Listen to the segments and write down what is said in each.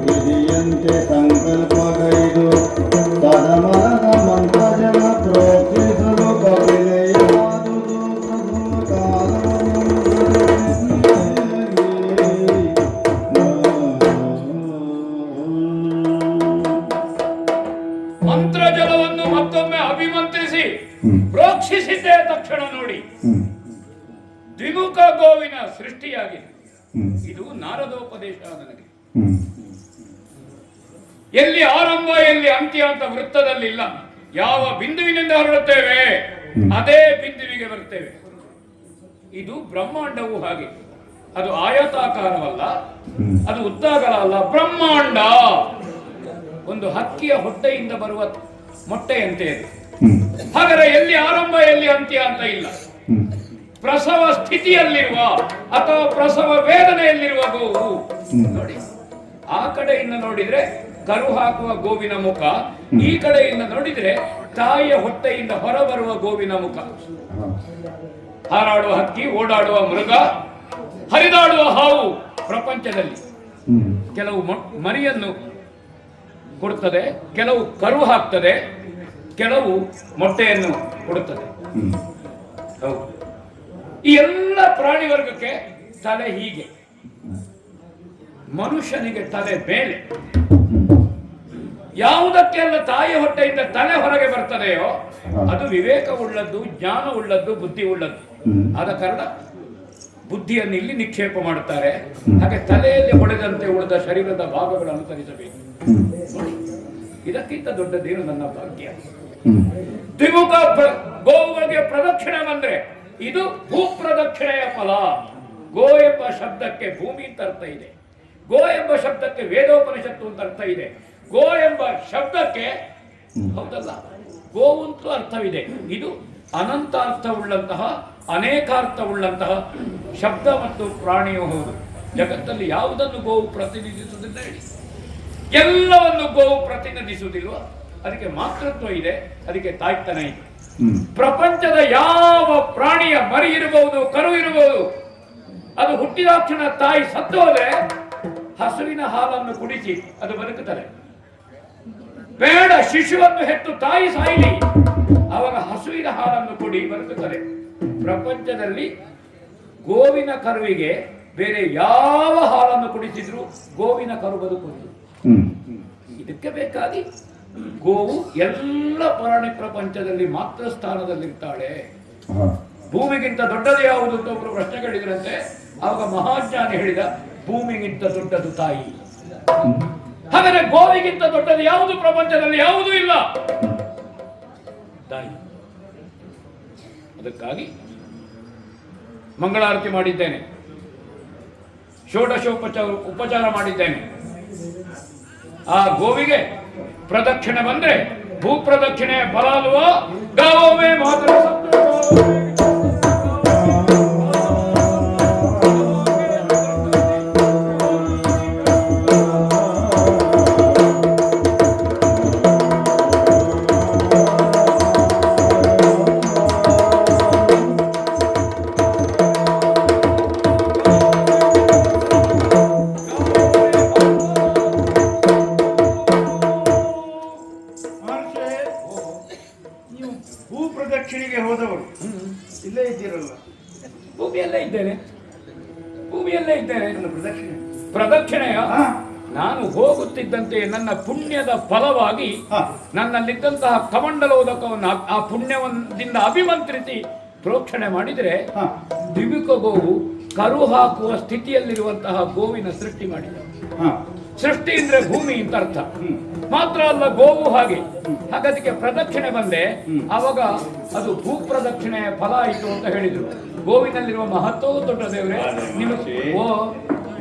ವಿಧಿಯಂತೆ ಸಂಕಲ್ಪಗೈದು ಪದಮರದ ಮಂತ್ರಜನ ಪ್ರೋಕ್ಷಿಸಲು ಕವಿಲೆಯಾದುದು ಮಂತ್ರಜಲವನ್ನು ಮತ್ತೊಮ್ಮೆ ಅಭಿಮಂತ್ರಿಸಿ ಪ್ರೋಕ್ಷಿಸಿದ್ದೇ ತಕ್ಷಣ ನೋಡಿ ದ್ವಿಮುಖ ಗೋವಿನ ಸೃಷ್ಟಿಯಾಗಿದೆ. ಇದು ನಾರದೋಪದೇಶ ನನಗೆ. ಎಲ್ಲಿ ಆರಂಭ ಎಲ್ಲಿ ಅಂತ್ಯ ಅಂತ ವೃತ್ತದಲ್ಲಿಲ್ಲ. ಯಾವ ಬಿಂದುವಿನಿಂದ ಹೊರಡುತ್ತೇವೆ ಅದೇ ಬಿಂದುವಿಗೆ ಬರುತ್ತೇವೆ. ಇದು ಬ್ರಹ್ಮಾಂಡವು ಹಾಗೆ. ಅದು ಆಯತಾಕಾರವಲ್ಲ, ಅದು ಉದ್ದಾಗಲ ಅಲ್ಲ, ಬ್ರಹ್ಮಾಂಡ. ಒಂದು ಹಕ್ಕಿಯ ಹೊಟ್ಟೆಯಿಂದ ಬರುವ ಮೊಟ್ಟೆಯಂತೆ ಇದೆ. ಹಾಗಾದರೆ ಎಲ್ಲಿ ಆರಂಭ ಎಲ್ಲಿ ಅಂತ್ಯ ಅಂತ ಇಲ್ಲ. ಪ್ರಸವ ಸ್ಥಿತಿಯಲ್ಲಿರುವ ಅಥವಾ ಪ್ರಸವ ವೇದನೆಯಲ್ಲಿರುವ ಗೋವು ನೋಡಿ. ಆ ಕಡೆಯಿಂದ ನೋಡಿದ್ರೆ ಕರು ಹಾಕುವ ಗೋವಿನ ಮುಖ, ಈ ಕಡೆಯಿಂದ ನೋಡಿದ್ರೆ ತಾಯಿಯ ಹೊಟ್ಟೆಯಿಂದ ಹೊರಬರುವ ಗೋವಿನ ಮುಖ. ಹಾರಾಡುವ ಹಕ್ಕಿ, ಓಡಾಡುವ ಮೃಗ, ಹರಿದಾಡುವ ಹಾವು ಪ್ರಪಂಚದಲ್ಲಿ ಕೆಲವು ಮರಿಯನ್ನು ಕೊಡುತ್ತದೆ, ಕೆಲವು ಕರು ಹಾಕ್ತದೆ, ಕೆಲವು ಮೊಟ್ಟೆಯನ್ನು ಕೊಡುತ್ತದೆ. ಹೌದು. ಈ ಎಲ್ಲ ಪ್ರಾಣಿ ವರ್ಗಕ್ಕೆ ತಲೆ ಹೀಗೆ, ಮನುಷ್ಯನಿಗೆ ತಲೆ ಮೇಲೆ. ಯಾವುದಕ್ಕೆಲ್ಲ ತಾಯಿ ಹೊಟ್ಟೆಯಿಂದ ತಲೆ ಹೊರಗೆ ಬರ್ತದೆಯೋ ಅದು ವಿವೇಕ ಉಳ್ಳದ್ದು, ಜ್ಞಾನ ಉಳ್ಳದ್ದು, ಬುದ್ಧಿ ಉಳ್ಳದ್ದು. ಆದ ಕಾರಣ ಬುದ್ಧಿಯನ್ನು ಇಲ್ಲಿ ನಿಕ್ಷೇಪ ಮಾಡುತ್ತಾರೆ. ಹಾಗೆ ತಲೆಯಲ್ಲಿ ಹೊಡೆದಂತೆ ಉಳಿದ ಶರೀರದ ಭಾಗಗಳನ್ನು ಅನುಸರಿಸಬೇಕು. ಇದಕ್ಕಿಂತ ದೊಡ್ಡದೇನು ನನ್ನ ಭಾಗ್ಯ. ದ್ವಿಮುಖ ಗೋವುಗಳಿಗೆ ಪ್ರದಕ್ಷಿಣೆ ಬಂದ್ರೆ ಇದು ಭೂ ಪ್ರದಕ್ಷಿಣೆಯ ಫಲ. ಗೋ ಎಂಬ ಶಬ್ದಕ್ಕೆ ಭೂಮಿ ಅಂತ ಅರ್ಥ ಇದೆ, ಗೋ ಎಂಬ ಶಬ್ದಕ್ಕೆ ವೇದೋಪನಿಷತ್ತು ಅಂತ ಅರ್ಥ ಇದೆ, ಗೋ ಎಂಬ ಶಬ್ದಕ್ಕೆ ಹೌದಲ್ಲ ಗೋವಂತೂ ಅರ್ಥವಿದೆ. ಇದು ಅನಂತ ಅರ್ಥವುಳ್ಳಂತಹ, ಅನೇಕಾರ್ಥವುಳ್ಳಂತಹ ಶಬ್ದ ಮತ್ತು ಪ್ರಾಣಿಯೂ ಹೌದು. ಜಗತ್ತಲ್ಲಿ ಯಾವುದನ್ನು ಗೋವು ಪ್ರತಿನಿಧಿಸುವುದಿಲ್ಲ ಹೇಳಿ? ಎಲ್ಲವನ್ನು ಗೋವು ಪ್ರತಿನಿಧಿಸುವುದಿಲ್ವ? ಅದಕ್ಕೆ ಮಾತೃತ್ವ ಇದೆ, ಅದಕ್ಕೆ ತಾಯ್ತನ ಇದೆ. ಪ್ರಪಂಚದ ಯಾವ ಪ್ರಾಣಿಯ ಮರಿ ಇರಬಹುದು, ಕರು ಇರಬಹುದು, ಅದು ಹುಟ್ಟಿದಾಕ್ಷಣ ತಾಯಿ ಸತ್ತು ಹೋದ್ರೆ ಹಸುವಿನ ಹಾಲನ್ನು ಕುಡಿಸಿ ಅದು ಬದುಕುತ್ತದೆ. ಬೇಡ, ಶಿಶುವನ್ನು ಹೆತ್ತು ತಾಯಿ ಸಾಯಿಲಿ, ಆವಾಗ ಹಸುವಿನ ಹಾಲನ್ನು ಕುಡಿ ಬದುಕುತ್ತದೆ. ಪ್ರಪಂಚದಲ್ಲಿ ಗೋವಿನ ಕರುವಿಗೆ ಬೇರೆ ಯಾವ ಹಾಲನ್ನು ಕುಡಿಸಿದ್ರು ಗೋವಿನ ಕರು ಬದುಕುವುದು. ಇದಕ್ಕೆ ಬೇಕಾಗಿ ಗೋವು ಎಲ್ಲ ಪ್ರಾಣಿ ಪ್ರಪಂಚದಲ್ಲಿ ಮಾತ್ರ ಸ್ಥಾನದಲ್ಲಿರ್ತಾಳೆ. ಭೂಮಿಗಿಂತ ದೊಡ್ಡದು ಯಾವುದು ಅಂತ ಒಬ್ಬರು ಪ್ರಶ್ನೆ ಕೇಳಿದ್ರಂತೆ. ಆವಾಗ ಮಹಾಜ್ಞಾನಿ ಹೇಳಿದ, ಭೂಮಿಗಿಂತ ದೊಡ್ಡದು ತಾಯಿ. ಹಾಗಾದ್ರೆ ಗೋವಿಗಿಂತ ದೊಡ್ಡದು ಯಾವುದು ಪ್ರಪಂಚದಲ್ಲಿ? ಯಾವುದೂ ಇಲ್ಲ, ತಾಯಿ. ಅದಕ್ಕಾಗಿ ಮಂಗಳಾರತಿ ಮಾಡಿದ್ದೇನೆ, ಉಪಚಾರ ಮಾಡಿದ್ದೇನೆ. ಆ ಗೋವಿಗೆ ಪ್ರದಕ್ಷಿಣೆ ಬಂದ್ರೆ ಭೂ ಪ್ರದಕ್ಷಿಣೆ ಫಲ ಅಲ್ವಾ? ಗಾವೇ ಮಾತ್ರ ಪ್ರದಕ್ಷಿಣೆಗೆ ಹೋದವರು ಇಲ್ಲೇ ಇದ್ದೀರಲ್ಲ? ಭೂಮಿಯಲ್ಲೇ ಇದ್ದೇನೆ, ಭೂಮಿಯಲ್ಲೇ ಇದ್ದೇನೆ. ಪ್ರದಕ್ಷಿಣೆಯ ನಾನು ಹೋಗುತ್ತಿದ್ದಂತೆ ನನ್ನ ಪುಣ್ಯದ ಫಲವಾಗಿ ನನ್ನಲ್ಲಿದ್ದಂತಹ ಕಮಂಡಲೋದಕವನ್ನು ಆ ಪುಣ್ಯದಿಂದ ಅಭಿಮಂತ್ರಿಸಿ ಪ್ರೋಕ್ಷಣೆ ಮಾಡಿದರೆ ದ್ವಿಮುಖ ಗೋವು ಕರು ಹಾಕುವ ಸ್ಥಿತಿಯಲ್ಲಿರುವಂತಹ ಗೋವಿನ ಸೃಷ್ಟಿ ಮಾಡಿದ. ಸೃಷ್ಟಿ ಅಂದ್ರೆ ಭೂಮಿ ಅಂತ ಅರ್ಥ. ಮಾತ್ರ ಅಲ್ಲ, ಗೋವು ಹಾಗೆ. ಹಾಗದಕ್ಕೆ ಪ್ರದಕ್ಷಿಣೆ ಬಂದೆ, ಅವಾಗ ಅದು ಭೂ ಪ್ರದಕ್ಷಿಣೆಯ ಫಲ ಆಯಿತು ಅಂತ ಹೇಳಿದ್ರು. ಗೋವಿನಲ್ಲಿರುವ ಮಹತ್ವವು ದೊಡ್ಡ ದೇವರೇ. ನಿಮಗೆ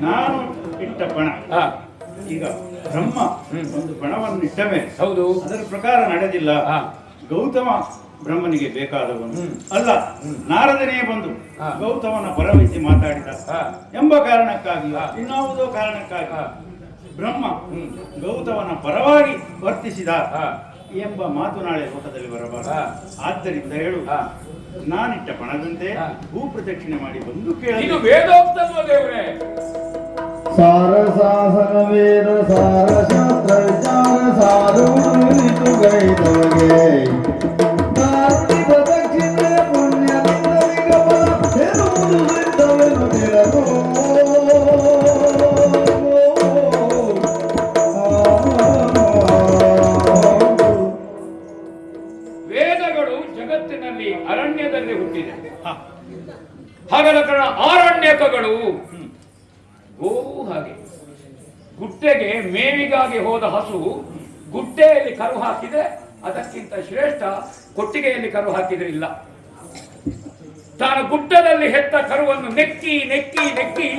ನಾನು ಇಟ್ಟ ಬಣ, ಈಗ ಬ್ರಹ್ಮ ಒಂದು ಬಣವನ್ನು ಇಟ್ಟ ಮೇಲೆ ಹೌದು ಅದರ ಪ್ರಕಾರ ನಡೆದಿಲ್ಲ. ಗೌತಮ ಬ್ರಹ್ಮನಿಗೆ ಬೇಕಾದವನು ಅಲ್ಲ, ನಾರದನೇ ಬಂದು ಗೌತಮನ ಪರವಿಸಿ ಮಾತಾಡಿದ ಎಂಬ ಕಾರಣಕ್ಕಾಗಿ, ಇನ್ನಾವುದೋ ಕಾರಣಕ್ಕಾಗಿ ಬ್ರಹ್ಮ ಗೌತಮನ ಪರವಾಗಿ ವರ್ತಿಸಿದ. ಎಂಬ ಮಾತು ನಾಳೆ ಲೋಕದಲ್ಲಿ ಬರಬಾರದು. ಹಾ. ಆದ್ದರಿಂದ ಹೇಳು, ಹಾ. ನಾನಿಟ್ಟ ಪಣದಂತೆ ಹಾ. ಭೂ ಪ್ರದಕ್ಷಿಣೆ ಮಾಡಿ ಬಂದು ಇದು ಕೇಳ. ವೇದೋಕ್ತಲ್ವ ದೇವ್ರೆ? ಸಾರ ಶಾಸನ ವೇದ ಸಾರ ಶಾಸ್ತ್ರ ವಿಚಾರ ಸಾರುವುದು ಗೈದವಗೆ ದಾರುಣಿತ ದಕ್ಷಿಣೆ ಪುಣ್ಯದಿಂದ ವಿಗಮನ ಎನ್ನುವುದು ಸಿದ್ಧವೆನು ತಿಳಿದು ವೇದಗಳು ಜಗತ್ತಿನಲ್ಲಿ ಅರಣ್ಯದಲ್ಲಿ ಹುಟ್ಟಿದೆ. ಹಾ. ಹಾಗದ ಕಾರಣ ಆರಣ್ಯಕಗಳು ಗೋವು ಹಾಗೆ. ಗುಟ್ಟೆಗೆ ಮೇವಿಗಾಗಿ ಹೋದ ಹಸು ಗುಟ್ಟೆಯಲ್ಲಿ ಕರು ಹಾಕಿದ್ರೆ ಅದಕ್ಕಿಂತ ಶ್ರೇಷ್ಠ ಕೊಟ್ಟಿಗೆಯಲ್ಲಿ ಕರು ಹಾಕಿದ್ರೆ ಇಲ್ಲ. ತಾನು ಗುಡ್ಡದಲ್ಲಿ ಹೆತ್ತ ಕರುವನ್ನು ನೆಕ್ಕಿ ನೆಕ್ಕಿ ನೆಕ್ಕಿ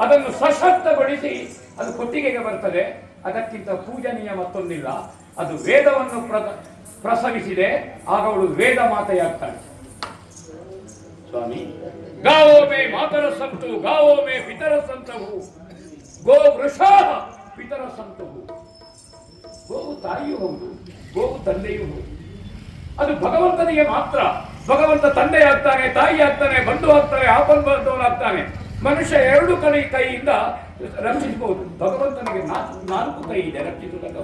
ಅದನ್ನು ಸಶಕ್ತಗೊಳಿಸಿ ಅದು ಕೊಟ್ಟಿಗೆಗೆ ಬರ್ತದೆ. ಅದಕ್ಕಿಂತ ಪೂಜನೀಯ ಮತ್ತೊಂದಿಲ್ಲ. ಅದು ವೇದವನ್ನು ಪ್ರಸವಿಸಿದೆ. ಆಗ ಅವಳು ವೇದ ಮಾತೆಯಾಗ್ತಾಳೆ. ಸ್ವಾಮಿ, ಗಾವೋ ಮೇ ಮಾತರ ಸಂತು ಗಾವೋ ಮೇ ಪಿತರ ಸಂತವು ಗೋ ವೃಷ ಪಿತರ ಸಂತವು. ಗೋವು ತಾಯಿಯೂ ಹೌದು, ಗೋವು ತಂದೆಯೂ ಹೌದು. ಅದು ಭಗವಂತನಿಗೆ ಮಾತ್ರ. ಭಗವಂತ ತಂದೆ ಆಗ್ತಾನೆ, ತಾಯಿ ಆಗ್ತಾನೆ, ಬಂಧು ಆಗ್ತಾನೆ, ಆಪನ್ ಬಂಧುವನಾಗ್ತಾನೆ. ಮನುಷ್ಯ ಎರಡು ಕೈಯಿಂದ ರಕ್ಷಿಸಬಹುದು. ಭಗವಂತನಿಗೆ ನಾಲ್ಕು ಕೈ ಇದೆ ರಕ್ಷಿಸುವುದಕ್ಕೆ.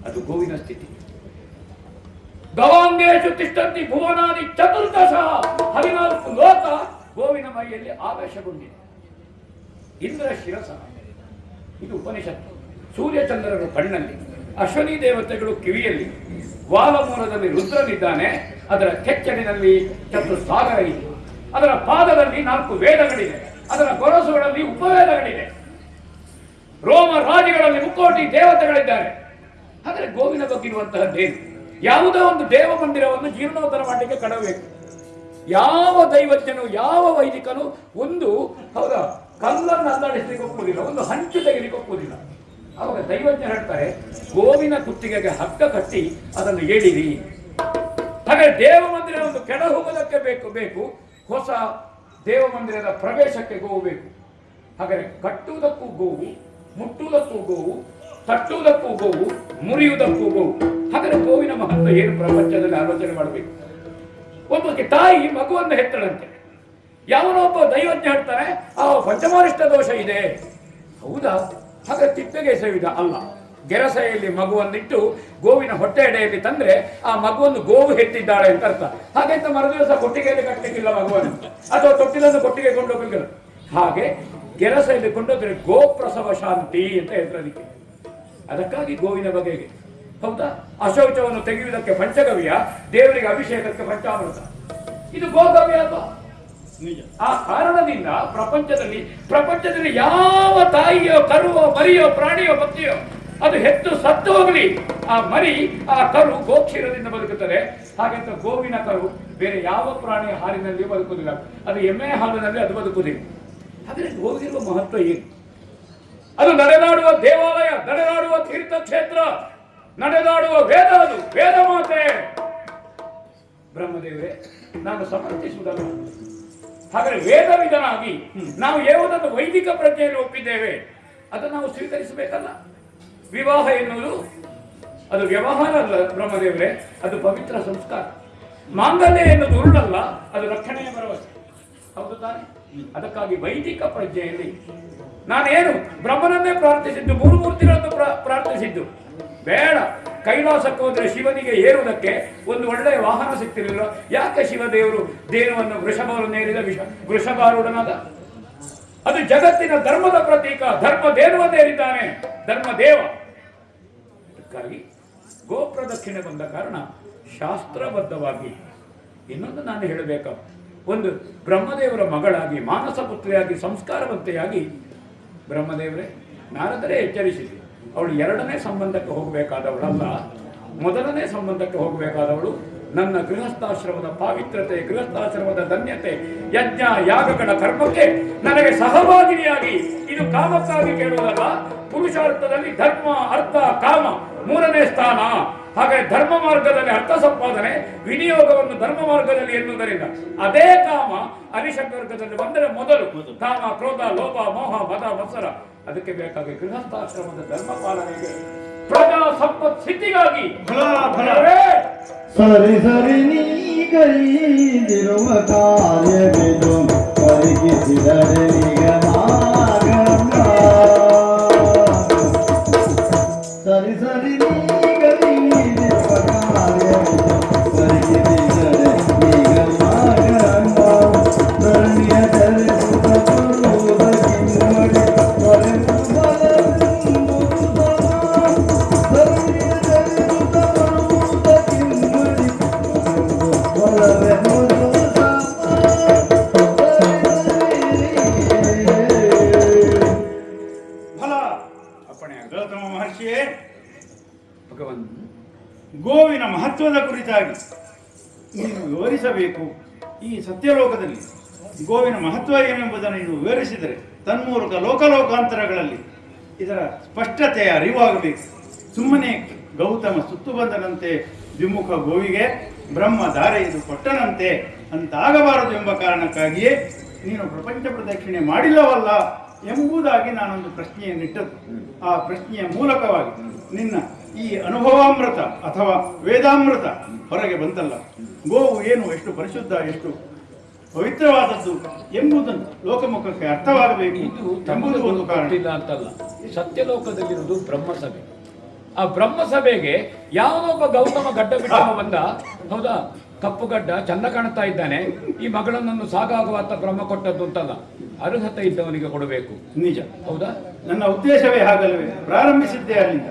ಅದು ಗೋವಿನ ಸ್ಥಿತಿ. ಗವಾಂಗೇಶು ತಿಷ್ಟಂತಿ ಭುವನಾದಿ ಚತುರ್ದಶ. 14 ಲೋಕ ಗೋವಿನ ಮೈಯಲ್ಲಿ ಆವೇಶಗೊಂಡಿದೆ. ಇಂದ್ರ ಶಿರಸ, ಇದು ಉಪನಿಷತ್ತು. ಸೂರ್ಯಚಂದ್ರರು ಕಣ್ಣಲ್ಲಿ, ಅಶ್ವನಿ ದೇವತೆಗಳು ಕಿವಿಯಲ್ಲಿ, ವಾಲಮೂಲದಲ್ಲಿ ರುದ್ರನಿದ್ದಾನೆ. ಅದರ ಕೆಚ್ಚಲಿನಲ್ಲಿ ಚತುಸ್ಸಾಗರ ಇದೆ. ಅದರ ಪಾದದಲ್ಲಿ 4 ವೇದಗಳಿದೆ. ಅದರ ಗೊರಸುಗಳಲ್ಲಿ ಉಪವೇದಗಳಿದೆ. ರೋಮ ರಾಜಿಗಳಲ್ಲಿ 3 ಕೋಟಿ ದೇವತೆಗಳಿದ್ದಾರೆ. ಆದರೆ ಗೋವಿನ ಬಗ್ಗೆ ಇರುವಂತಹದ್ದೇನು? ಯಾವುದೋ ಒಂದು ದೇವ ಮಂದಿರವನ್ನು ಜೀರ್ಣೋದ್ಧಾರ ಮಾಡಲಿಕ್ಕೆ ಕಡಬೇಕು. ಯಾವ ದೈವಜ್ಞನು, ಯಾವ ವೈದಿಕನು ಒಂದು ಹೌದಾ ಕಲ್ಲನ್ನು ಅಲ್ಲಾಡಿಸ್ಲಿಕ್ಕೆ ಒಪ್ಪುವುದಿಲ್ಲ, ಒಂದು ಹಂಚು ತೆಗೆಲಿಕ್ಕೆ ಒಪ್ಪುವುದಿಲ್ಲ. ಅವಾಗ ದೈವಜ್ಞ ಹೇಳ್ತಾರೆ, ಗೋವಿನ ಕುತ್ತಿಗೆಗೆ ಹಗ್ಗ ಕಟ್ಟಿ ಅದನ್ನು ಏಳಿರಿ. ಹಾಗೆ ದೇವ ಮಂದಿರ ಒಂದು ಕೆಡ ಹೋಗೋದಕ್ಕೆ ಬೇಕು. ಹೊಸ ದೇವ ಮಂದಿರದ ಪ್ರವೇಶಕ್ಕೆ ಗೋವು ಬೇಕು. ಹಾಗಾದರೆ ಕಟ್ಟುವುದಕ್ಕೂ ಗೋವು, ಮುಟ್ಟುವುದಕ್ಕೂ ಗೋವು, ತಟ್ಟುವುದಕ್ಕೂ ಗೋವು, ಮುರಿಯುವುದಕ್ಕೂ ಗೋವು. ಹಾಗಾದರೆ ಗೋವಿನ ಮಹತ್ವ ಏನು ಪ್ರಪಂಚದಲ್ಲಿ ಆಲೋಚನೆ ಮಾಡಬೇಕು. ಒಬ್ಬಕ್ಕೆ ತಾಯಿ ಮಗುವನ್ನು ಹೆತ್ತಳಂತೆ. ಯಾವನೊಬ್ಬ ದೈವಜ್ಞ ಹೇಳ್ತಾನೆ, ಆ ಪಂಚಮಾರಿಷ್ಟ ದೋಷ ಇದೆ. ಹೌದಾ? ಹಾಗೆ ತಿಪ್ಪೆಗೆ ಎಸೆಯುವುದ ಅಲ್ಲ. ಗೆರಸೆಯಲ್ಲಿ ಮಗುವನ್ನಿಟ್ಟು ಗೋವಿನ ಹೊಟ್ಟೆ ಎಡೆಯಲ್ಲಿ ತಂದ್ರೆ ಆ ಮಗುವನ್ನು ಗೋವು ಹೆತ್ತಿದ್ದಾಳೆ ಅಂತ ಅರ್ಥ. ಹಾಗೆಂತ ಮರುದಿವಸ ಕೊಟ್ಟಿಗೆಯಲ್ಲಿ ಕಟ್ಟಲಿಕ್ಕಿಲ್ಲ ಮಗುವನ್ನು, ಅಥವಾ ತೊಟ್ಟಿಲನ್ನು ಕೊಟ್ಟಿಗೆ ಕೊಂಡೋಗಲಿಲ್ಲ. ಹಾಗೆ ಗೆರಸೆಯಲ್ಲಿ ಕೊಂಡೋದ್ರೆ ಗೋಪ್ರಸವ ಶಾಂತಿ ಅಂತ ಹೇಳ್ತಾರೆ. ಅದಕ್ಕಾಗಿ ಗೋವಿನ ಬಗೆಗೆ ಹೌದಾ, ಅಶೌಚವನ್ನು ತೆಗೆಯುವುದಕ್ಕೆ ಪಂಚಗವ್ಯ, ದೇವರಿಗೆ ಅಭಿಷೇಕಕ್ಕೆ ಪಂಚಾಮೃತ. ಇದು ಗೋಗವ್ಯ ಅಲ್ವಾ? ಆ ಕಾರಣದಿಂದ ಪ್ರಪಂಚದಲ್ಲಿ ಯಾವ ತಾಯಿಯೋ ಕರುವೋ ಮರಿಯೋ ಪ್ರಾಣಿಯೋ ಪಕ್ಷಿಯೋ ಅದು ಹೆತ್ತು ಸತ್ತು ಹೋಗಲಿ, ಆ ಮರಿ ಆ ಕರು ಗೋಕ್ಷೀರದಿಂದ ಬದುಕುತ್ತದೆ. ಹಾಗೆಂತ ಗೋವಿನ ಕರು ಬೇರೆ ಯಾವ ಪ್ರಾಣಿಯ ಹಾಲಿನಲ್ಲಿಯೂ ಬದುಕುವುದಿಲ್ಲ. ಅದು ಎಮ್ಮೆಯ ಹಾಲಿನಲ್ಲಿ ಅದು ಬದುಕುವುದಿಲ್ಲ. ಹಾಗೆ ಗೋವಿಗಿರುವ ಮಹತ್ವ ಏನು? ಅದು ನಡೆದಾಡುವ ದೇವಾಲಯ, ನಡೆದಾಡುವ ತೀರ್ಥಕ್ಷೇತ್ರ, ನಡೆದಾಡುವ ವೇದ. ಅದು ವೇದ ಮಾತೆ. ಬ್ರಹ್ಮದೇವರೇ, ನಾನು ಸಮರ್ಥಿಸುವುದಲ್ಲ. ಹಾಗಾದರೆ ವೇದವಿಧನಾಗಿ ನಾವು ಯಾವುದನ್ನು ವೈದಿಕ ಪ್ರಜ್ಞೆಯಲ್ಲಿ ಒಪ್ಪಿದ್ದೇವೆ ಅದನ್ನು ನಾವು ಸ್ವೀಕರಿಸಬೇಕಲ್ಲ. ವಿವಾಹ ಎನ್ನುವುದು ಅದು ವ್ಯವಹಾರ ಅಲ್ಲ ಬ್ರಹ್ಮದೇವರೇ, ಅದು ಪವಿತ್ರ ಸಂಸ್ಕಾರ. ಮಾಂಗಲ್ಯ ಎನ್ನುವುದು ಉರುಳಲ್ಲ, ಅದು ರಕ್ಷಣೆಯ ಭರವಸೆ. ಹೌದು ತಾನೆ? ಅದಕ್ಕಾಗಿ ವೈದಿಕ ಪ್ರಜ್ಞೆಯಲ್ಲಿ ನಾನೇನು ಬ್ರಹ್ಮನನ್ನೇ ಪ್ರಾರ್ಥಿಸಿದ್ದು, 3 ಮೂರ್ತಿಗಳನ್ನು ಪ್ರಾರ್ಥಿಸಿದ್ದು ಬೇಡ. ಕೈಲಾಸಕ್ಕೆ ಹೋದರೆ ಶಿವನಿಗೆ ಏರುವುದಕ್ಕೆ ಒಂದು ಒಳ್ಳೆಯ ವಾಹನ ಸಿಗ್ತಿರಲಿಲ್ಲ. ಯಾಕೆ ಶಿವದೇವರು ದೇವವನ್ನು ವೃಷಭವನ್ನು ಏರಿದ ವೃಷಭಾರೂಢನಾದ? ಅದು ಜಗತ್ತಿನ ಧರ್ಮದ ಪ್ರತೀಕ. ಧರ್ಮದೇವವನ್ನು ಏರಿದ್ದಾನೆ, ಧರ್ಮದೇವ. ಅದಕ್ಕಾಗಿ ಗೋಪ್ರದಕ್ಷಿಣೆ ಬಂದ ಕಾರಣ ಶಾಸ್ತ್ರಬದ್ಧವಾಗಿ ಇನ್ನೊಂದು ನಾನು ಹೇಳಬೇಕು. ಒಂದು ಬ್ರಹ್ಮದೇವರ ಮಗಳಾಗಿ, ಮಾನಸ ಪುತ್ರಿಯಾಗಿ, ಸಂಸ್ಕಾರವಂತೆಯಾಗಿ ಬ್ರಹ್ಮದೇವರೇ ನಾರದರೇ ಎಚ್ಚರಿಸಿದ್ರು. ಅವಳು 2ನೇ ಸಂಬಂಧಕ್ಕೆ ಹೋಗಬೇಕಾದವಳಲ್ಲ, ಮೊದಲನೇ ಸಂಬಂಧಕ್ಕೆ ಹೋಗಬೇಕಾದವಳು. ನನ್ನ ಗೃಹಸ್ಥಾಶ್ರಮದ ಪಾವಿತ್ರತೆ, ಗೃಹಸ್ಥಾಶ್ರಮದ ಧನ್ಯತೆ, ಯಜ್ಞ ಯಾಗಗಳ ಕರ್ಮಕ್ಕೆ ನನಗೆ ಸಹಭಾಗಿನಿಯಾಗಿ. ಇದು ಕಾಮಕ್ಕಾಗಿ ಕೇಳುವುದಲ್ಲ, ಪುರುಷಾರ್ಥದಲ್ಲಿ ಧರ್ಮ, ಅರ್ಥ, ಕಾಮ 3ನೇ ಸ್ಥಾನ. ಹಾಗೆ ಧರ್ಮ ಮಾರ್ಗದಲ್ಲಿ ಅರ್ಥ ಸಂಪಾದನೆ, ವಿನಿಯೋಗವನ್ನು ಧರ್ಮ ಮಾರ್ಗದಲ್ಲಿ ಎನ್ನುವುದರಿಂದ ಅದೇ ಕಾಮ ಅರಿಷಡ್ವರ್ಗದಲ್ಲಿ ಬಂದರೆ ಮೊದಲು ಕಾಮ, ಕ್ರೋಧ, ಲೋಭ, ಮೋಹ, ಮದ, ಮತ್ಸರ. ಅದಕ್ಕೆ ಬೇಕಾಗಿ ಗೃಹಸ್ಥಾಶ್ರಮದ ಧರ್ಮ ಪಾಲನೆಗೆ ಪ್ರಜಾ ಸಂಪತ್ ಸ್ಥಿತಿಗಾಗಿ ಫಲ ಫಲ ಸರಿ ಸರಿ ನೀಗೈದಿರುವ ಕಾರ್ಯವಿದು ಪರಿಗಿಸಿದರೆ ನಿಗಮಾಗಮ. ಸರಿ ಸರಿ ನೀಗೈದಿರುವ ಕಾರ್ಯವಿದು ಪರಿಗಿಸಿದರೆ ನಿಗಮಾಗಮ. ಧರಣಿಯ ಧರಿಸುತ್ತ ಬರುವುದ ಕಿಮ್ಮಡಿ ತೊರೆದು ಫಲ ಅಪ್ಪಣೆ ಗೌತಮ ಮಹರ್ಷಿಯೇ, ಭಗವನ್ ಗೋವಿನ ಮಹತ್ವದ ಕುರಿತಾಗಿ ನೀನು ವಿವರಿಸಬೇಕು. ಈ ಸತ್ಯಲೋಕದಲ್ಲಿ ಗೋವಿನ ಮಹತ್ವ ಏನೆಂಬುದನ್ನು ನೀನು ವಿವರಿಸಿದರೆ ತನ್ಮೂಲಕ ಲೋಕಲೋಕಾಂತರಗಳಲ್ಲಿ ಇದರ ಸ್ಪಷ್ಟತೆಯ ಅರಿವಾಗಬೇಕು. ಸುಮ್ಮನೆ ಗೌತಮ ಸುತ್ತು ಬಂದನಂತೆ ದ್ವಿಮುಖ ಗೋವಿಗೆ ಬ್ರಹ್ಮ ಧಾರೆಯದು ಕೊಟ್ಟನಂತೆ ಅಂತಾಗಬಾರದು ಎಂಬ ಕಾರಣಕ್ಕಾಗಿಯೇ ನೀನು ಪ್ರಪಂಚ ಪ್ರದಕ್ಷಿಣೆ ಮಾಡಿಲ್ಲವಲ್ಲ ಎಂಬುದಾಗಿ ನಾನೊಂದು ಪ್ರಶ್ನೆಯನ್ನಿಟ್ಟದ್ದು. ಆ ಪ್ರಶ್ನೆಯ ಮೂಲಕವಾಗಿ ನಿನ್ನ ಈ ಅನುಭವಾಮೃತ ಅಥವಾ ವೇದಾಮೃತ ಹೊರಗೆ ಬಂತಲ್ಲ. ಗೋವು ಏನು, ಎಷ್ಟು ಪರಿಶುದ್ಧ, ಎಷ್ಟು ಪವಿತ್ರವಾದದ್ದು ಎಂಬುದನ್ನು ಲೋಕಮುಖಕ್ಕೆ ಅರ್ಥವಾಗಬೇಕು ಎಂಬುದು ಒಂದು ಕಾರಣ. ಇಲ್ಲ ಅಂತಲ್ಲ, ಸತ್ಯಲೋಕದಲ್ಲಿರುವುದು ಬ್ರಹ್ಮಸಭೆ. ಆ ಬ್ರಹ್ಮಸಭೆಗೆ ಯಾವನೊಬ್ಬ ಗೌತಮ ಗಡ್ಡ ಬಿಟ್ಟು ಬಂದ, ಹೌದಾ, ಕಪ್ಪು ಗಡ್ಡ ಚಂದ ಕಾಣ್ತಾ ಇದ್ದಾನೆ, ಈ ಮಗಳನ್ನನ್ನು ಸಾಗಾಗುವಂತ ಬ್ರಹ್ಮ ಕೊಟ್ಟದ್ದು ಅಂತಲ್ಲ, ಅರ್ಹತೆ ಇದ್ದವನಿಗೆ ಕೊಡಬೇಕು. ನಿಜ, ಹೌದಾ? ನನ್ನ ಉದ್ದೇಶವೇ ಹಾಗಲ್ವೇ, ಪ್ರಾರಂಭಿಸಿದ್ದೆ ಅಲ್ಲಿಂದ.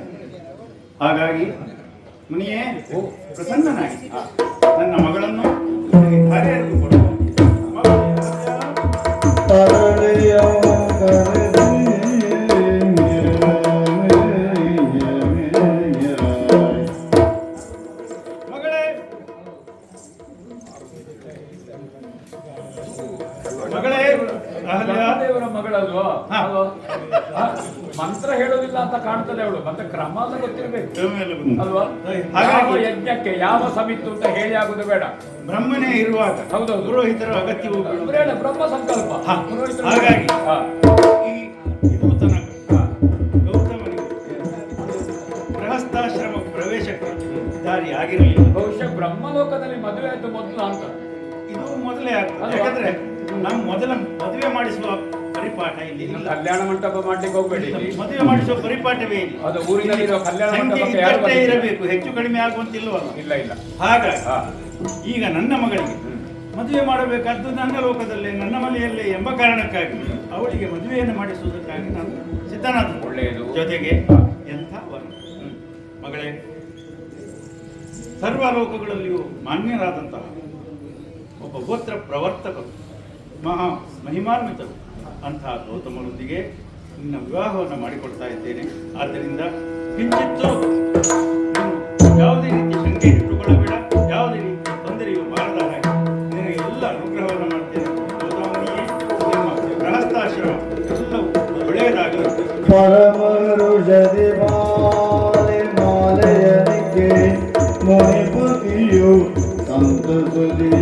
ಹಾಗಾಗಿ ಮುನಿಯೇ ಪ್ರಸನ್ನನಾಗಿ ನನ್ನ ಮಗಳನ್ನು ನಿನಗೆ ಧಾರೆ ಎರೆದು ಕೊಡು. ದೇವರ ಮಗಳಲ್ವಾ? ಮಂತ್ರ ಹೇಳೋದಿಲ್ಲ ಅಂತ ಕಾಣ್ತದೆ ಅವಳು, ಮತ್ತೆ ಕ್ರಮ ಅಂತ ಗೊತ್ತಿರ್ಬೇಕು ಅಲ್ವಾ? ಯಾವ ಯಜ್ಞಕ್ಕೆ ಯಾವ ಸಮಿತಿ ಅಂತ ಹೇಳಿ ಆಗುದು ಬೇಡ. ಬ್ರಹ್ಮನೇ ಇರುವಾಗ ಹೌದೌದು, ಪುರೋಹಿತರ ಅಗತ್ಯವೂ ಬೇಡ, ಬ್ರಹ್ಮ ಸಂಕಲ್ಪ. ಹಾಗಾಗಿ ಈ ಇದು ತನಕ ಗೌತಮನಿಗೆ ಗೃಹಸ್ಥಾಶ್ರಮ ಪ್ರವೇಶಕ್ಕೆ ದಾರಿ ಆಗಿರಲಿಲ್ಲ. ಬಹುಶಃ ಬ್ರಹ್ಮಲೋಕದಲ್ಲಿ ಮದುವೆ ಆಯ್ತು ಮೊದಲು ಅಂತ ಇದು ಮೊದಲೇ ಆಗ್ತದೆ. ಯಾಕಂದ್ರೆ ನಮ್ಮ ಮೊದಲ ಮದುವೆ ಮಾಡಿಸುವ ಪರಿಪಾಠ ಇಲ್ಲಿ ಇಲ್ಲ. ಕಲ್ಯಾಣ ಮಂಟಪ ಮಾಡ್ಲಿಕ್ಕೆ ಹೋಗ್ಬೇಡಿ. ಮದುವೆ ಮಾಡಿಸುವ ಪರಿಪಾಠವೇ ಇಲ್ಲ. ಅದು ಊರಿನಲ್ಲಿರೋ ಕಲ್ಯಾಣ ಮಂಟಪಕ್ಕೆ ಸಂಖ್ಯೆ ಇರಬೇಕು, ಹೆಚ್ಚು ಕಡಿಮೆ ಆಗುವಂತಿಲ್ವಲ್ಲ. ಇಲ್ಲ ಇಲ್ಲ. ಹಾಗಾಗಿ ಈಗ ನನ್ನ ಮಗಳಿಗೆ ಮದುವೆ ಮಾಡಬೇಕಾದ್ದು ನನ್ನ ಲೋಕದಲ್ಲೇ, ನನ್ನ ಮನೆಯಲ್ಲೇ ಎಂಬ ಕಾರಣಕ್ಕಾಗಿ ಅವಳಿಗೆ ಮದುವೆಯನ್ನು ಮಾಡಿಸುವುದಕ್ಕಾಗಿ ನಾನು ಸಿದ್ಧನಾದ. ಒಳ್ಳೆಯದು. ಜೊತೆಗೆ ಎಂಥ ವರ ಮಗಳೇ, ಸರ್ವ ಲೋಕಗಳಲ್ಲಿಯೂ ಮಾನ್ಯರಾದಂತಹ ಒಬ್ಬ ಗೋತ್ರ ಪ್ರವರ್ತಕರು, ಮಹಾ ಮಹಿಮಾನ್ವಿತರು ಅಂತಹ ಗೌತಮರೊಂದಿಗೆ ನಿನ್ನ ವಿವಾಹವನ್ನು ಮಾಡಿಕೊಡ್ತಾ ಇದ್ದೇನೆ. ಆದ್ದರಿಂದ ಕಿಂಚಿತ್ತು ನೀನು ಯಾವುದೇ ರೀತಿಯ ಶಂಕೆ ಇಟ್ಟುಕೊಳ್ಳಬೇಡ, ಯಾವುದೇ ರೀತಿಯ ತೊಂದರೆಯು ಬಾರದ ಹಾಗೆ ನಿನಗೆ ಎಲ್ಲ ಅನುಗ್ರಹವನ್ನು ಮಾಡ್ತೇನೆ. ಗೌತಮನಿಯೇ, ನಿಮ್ಮ ಗೃಹಸ್ಥಾಶ್ರಮ ಎಲ್ಲವೂ ಒಳ್ಳೆಯದಾಗಲಿ. ಪರಮರುಷದಿ ಮಾಲೆ ಮಾಲೆಯನಿಗೆ ಮುನಿಪತಿಯು ಸಂತಸದಿ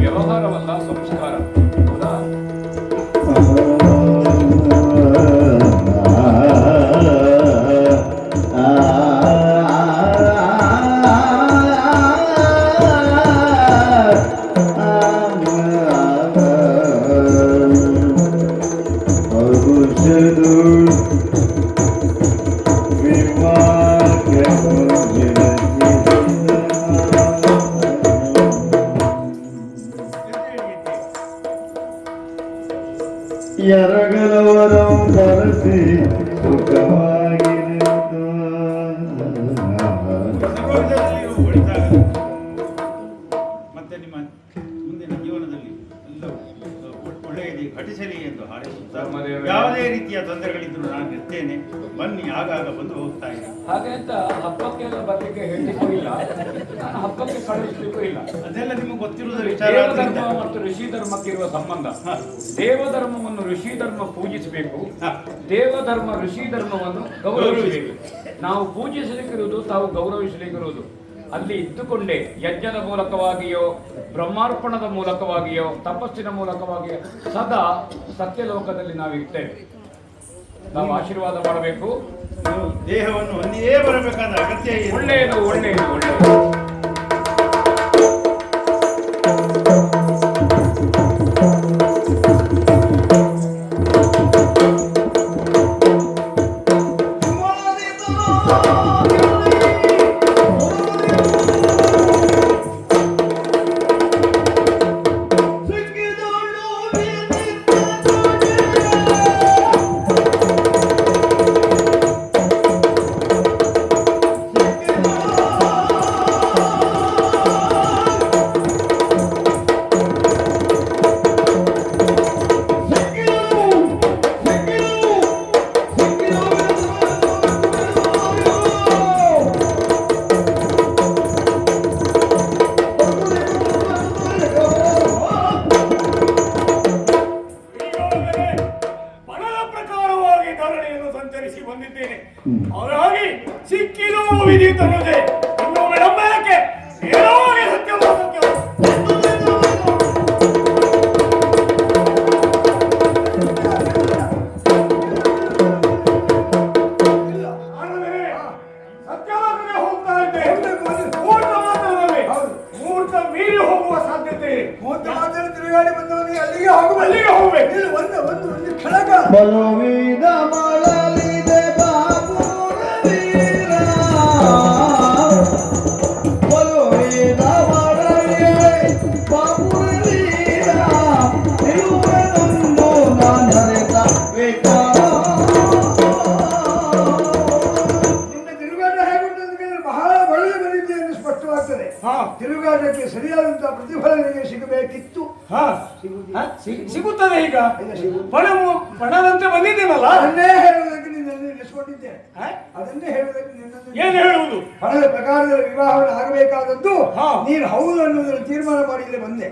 ವ್ಯವಹಾರವಲ್ಲ, ಸಂಸ್ಕಾರ. ಹೌದಾ? ಎರಗಲವರಂ ಬರಸಿ ಸುಖವಾಗಿರುವುದು. ಮತ್ತೆ ನಿಮ್ಮ ಮುಂದಿನ ಜೀವನದಲ್ಲಿ ಎಲ್ಲವೂ ಒಳ್ಳೆಯದೇ ಘಟಿಸಿ ಭರಿಸಲಿ ಎಂದು ಹಾರೈಸುತ್ತಾ ಧರ್ಮದೇವರೇ. ಯಾವುದೇ ರೀತಿಯ ತೊಂದರೆಗಳಿದ್ರು ನಾನು ಇರ್ತೇನೆ, ಬನ್ನಿ ಆಗಾಗ ಬಂದು ಹೋಗ್ತಾ ಇದ್ದೀನಿ. ಹಾಗೆ ಅಂತ ಹಬ್ಬಕ್ಕೆಲ್ಲ ಬರ್ಲಿಕ್ಕೆ ಹೇಳಲಿಕ್ಕೂ ಇಲ್ಲ, ನಾನು ಹಬ್ಬಕ್ಕೆ ಕಳಿಸ್ಲಿಕ್ಕೂ ಇಲ್ಲ. ಅದೆಲ್ಲ ನಿಮಗೆ ಗೊತ್ತಿರುವುದರ ವಿಚಾರ. ದೇವಧರ್ಮ ಮತ್ತು ಋಷಿ ಧರ್ಮಕ್ಕಿರುವ ಸಂಬಂಧ, ದೇವಧರ್ಮವನ್ನು ಋಷಿ ಧರ್ಮ ಪೂಜಿಸಬೇಕು, ದೇವಧರ್ಮ ಋಷಿ ಧರ್ಮವನ್ನು ಗೌರವಿಸಬೇಕು. ನಾವು ಪೂಜಿಸಲಿಕ್ಕಿರುವುದು, ತಾವು ಗೌರವಿಸಲಿಕ್ಕಿರುವುದು. ಅಲ್ಲಿ ಇದ್ದುಕೊಂಡೇ ಯಜ್ಞದ ಮೂಲಕವಾಗಿಯೋ ಬ್ರಹ್ಮಾರ್ಪಣದ ಮೂಲಕವಾಗಿಯೋ ತಪಸ್ಸಿನ ಮೂಲಕವಾಗಿಯೋ ಸದಾ ಸತ್ಯಲೋಕದಲ್ಲಿ ನಾವು ಇರ್ತೇವೆ. ನಾವು ಆಶೀರ್ವಾದ ಮಾಡಬೇಕು. ನೀವು ದೇಹವನ್ನು ಒಂದೇ ಬರಬೇಕಾದ ಅಗತ್ಯ ಇದೆ. ಒಳ್ಳೆಯದು ಒಳ್ಳೆಯದು ಒಳ್ಳೆಯದು. ಬಂದಿದ್ದೇನೆ. ಹಾಗಾಗಿ ಸಿಕ್ಕಿದು ವಿಧಿತನುಜೆ ಇನ್ನು ವಿಳಂಬಕ್ಕೆ ನೇರವಾಗಿ ಸತ್ಯವಾದಕ್ಕೆ ಸತ್ಯವಾದಕ್ಕೆ ಹೋಗ್ತಾ ಇದ್ದೆ. ಮುಹೂರ್ತ ಮಾತ್ರದಲ್ಲಿ ಮುಹೂರ್ತ ಮೀರಿ ಹೋಗುವ ಸಾಧ್ಯತೆ ಇದೆ. ಮುಹೂರ್ತ ಮಾತ್ರ ತಿರುಗಾಡಿ ಬಂದವನಿಗೆ ಅಲ್ಲಿಗೆ ಹೋಗಬೇಕು. ಒಂದು ಖಡಗ ಬಲುವಿದ ಬಳಲಿದೆ ಬಾಪುರ ವೀರ, ಬಲುವಿದ ಬಳಲಿದೆ ಬಾಪುರ ವೀರ, ನಿಲುವನೊಂದು ನಾನರಿತ ವಿಕಾರ. ನಿನ್ನ ತಿರುಗಾಟ ಹೇಗುಂಟು ಬಹಳ ಒಳ್ಳೆ ಬಂದಿದೆ ಎಂದು ಸ್ಪಷ್ಟವಾಗ್ತದೆ. ತಿರುಗಾಟಕ್ಕೆ ಸರಿಯಾದಂತಹ ಪ್ರತಿಫಲನೆಗೆ ಸಿಗಬೇಕಿತ್ತು. ಸಿಗುತ್ತದೆ. ಈಗ ಪಣದಂತೆ ಬಂದಿದ್ದೀನಲ್ಲ, ಅದನ್ನೇ ಹೇಳುವುದಕ್ಕೆ ನಿನ್ನನ್ನು ನಿಲ್ಲಿಸಿಕೊಂಡಿದ್ದೆ. ಅದನ್ನೇ ಹೇಳುವುದಕ್ಕೆ ನಿನ್ನನ್ನು ಏನು ಹೇಳುವುದು? ಹಣದ ಪ್ರಕಾರದಲ್ಲಿ ವಿವಾಹವನ್ನು ಆಗಬೇಕಾದದ್ದು ನೀನು ಹೌದು ಅನ್ನೋದನ್ನು ತೀರ್ಮಾನ ಮಾಡಿ ಇಲ್ಲಿ ಬಂದೆ.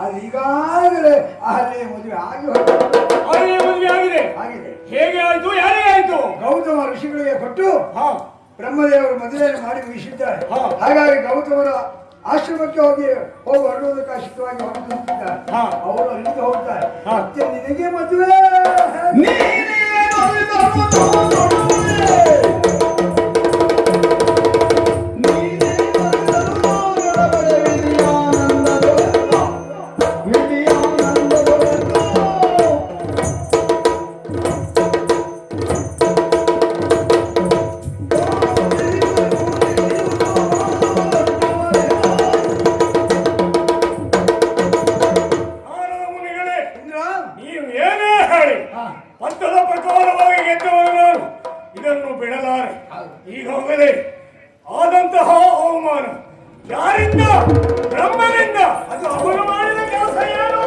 ಅದು ಈಗಾಗಲೇ ಅಹಲ್ಯೆಯ ಮದುವೆ ಆಗಿ ಮದುವೆ ಆಗಿದೆ. ಹೇಗೆ ಆಯ್ತು? ಯಾರಿಗೆ ಆಯ್ತು? ಗೌತಮ ಋಷಿಗಳಿಗೆ ಕೊಟ್ಟು ಬ್ರಹ್ಮದೇವರು ಮದುವೆಯನ್ನು ಮಾಡಿ ಮುಗಿಸಿದ್ದಾರೆ. ಹಾಗಾಗಿ ಗೌತಮರ ಆಶ್ರಮಕ್ಕೆ ಹೋಗಿ ಹೊರಡುವುದಕ್ಕೆ ಅಶಕ್ತವಾಗಿ ಹೊರಟಿದ್ದಾರೆ. ಅವರು ಅಲ್ಲಿಂದ ಹೋಗ್ತಾರೆ. ಮತ್ತೆ ನಿನಗೆ ಮದುವೆ ನೀವು ಏನೇ ಹೇಳಿ ಪಂಥದ ಪ್ರಕಾರವಾಗಿ ಗೆದ್ದವನು ನಾನು, ಇದನ್ನು ಬಿಡಲಾರೆ. ಈಗಾಗಲೇ ಆದಂತಹ ಅವಮಾನ ಯಾರಿಂದ? ಬ್ರಹ್ಮನಿಂದ. ಅದು ಅವನು ಮಾಡಿದ ಕೆಲಸ ಏನು?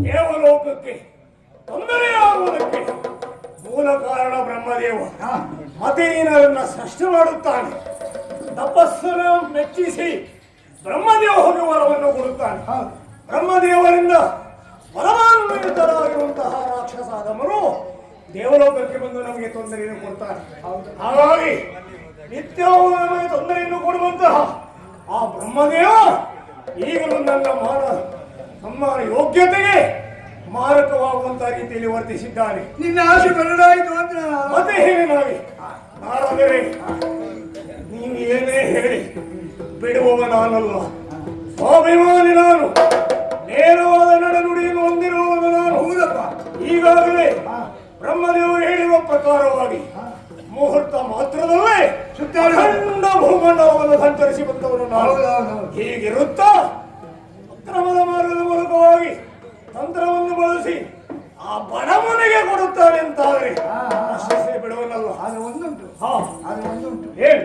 ದೇವಲೋಕಕ್ಕೆ ತೊಂದರೆಯಾಗುವುದಕ್ಕೆ ಮೂಲ ಕಾರಣ ಬ್ರಹ್ಮದೇವ. ಮತೇನರನ್ನ ಸೃಷ್ಟಿ ಮಾಡುತ್ತಾನೆ, ತಪಸ್ಸನ್ನು ಮೆಚ್ಚಿಸಿ ಬ್ರಹ್ಮದೇವನಿಗೆ ವರವನ್ನು ಕೊಡುತ್ತಾನೆ. ಬ್ರಹ್ಮದೇವರಿಂದ ವರಮಾನ್ವಿತರಾಗಿರುವಂತಹ ರಾಕ್ಷಸಾದಮರು ದೇವಲೋಕಕ್ಕೆ ಬಂದು ನಮಗೆ ತೊಂದರೆಯನ್ನು ಕೊಡ್ತಾರೆ. ಹಾಗಾಗಿ ನಿತ್ಯವೂ ನಮಗೆ ತೊಂದರೆಯನ್ನು ಕೊಡುವಂತಹ ಆ ಬ್ರಹ್ಮದೇವ ಈಗಲೂ ನಮ್ಮ ಯೋಗ್ಯತೆಗೆ ಮಾರಕವಾಗುವಂತಹ ರೀತಿಯಲ್ಲಿ ವರ್ತಿಸಿದ್ದಾನೆ. ನಿನ್ನ ಆಸೆ ಬರಲಾಯಿತು ಅಂತ ಮತ್ತೆ ಹೇಳಿ ನಾರಾದರೆ ನೀವು ಏನೇ ಹೇಳಿ ಬಿಡುವವ ನಾನಲ್ಲ. ಸ್ವಾಭಿಮಾನಿ ನಾನು, ನೇರವಾದ ನಡೆನುಡಿಯನ್ನು ಹೊಂದಿರುವವನು ನಾನು. ಹೌದಪ್ಪ, ಈಗಾಗಲೇ ಬ್ರಹ್ಮದೇವರು ಹೇಳಿರುವ ಪ್ರಕಾರವಾಗಿ ಮುಹೂರ್ತ ಮಾತ್ರದಲ್ಲೇ ಅಖಂಡ ಭೂಮಂಡಲವನ್ನು ಸಂಚರಿಸಿ ಬಂದವರು ನಾವು. ಹೀಗಿರುತ್ತಾ ಅಕ್ರಮದ ಮಾರ್ಗದ ಮೂಲಕವಾಗಿ ತಂತ್ರವನ್ನು ಬಳಸಿ ಆ ಬಡವನಿಗೆ ಕೊಡುತ್ತಾನೆ ಅಂತಾದರೆ ಅಷ್ಟೇ ಬಿಡುವನಲ್ಲ. ಅದು ಒಂದುಂಟು, ಅದು ಒಂದುಂಟು. ಹೇಳಿ.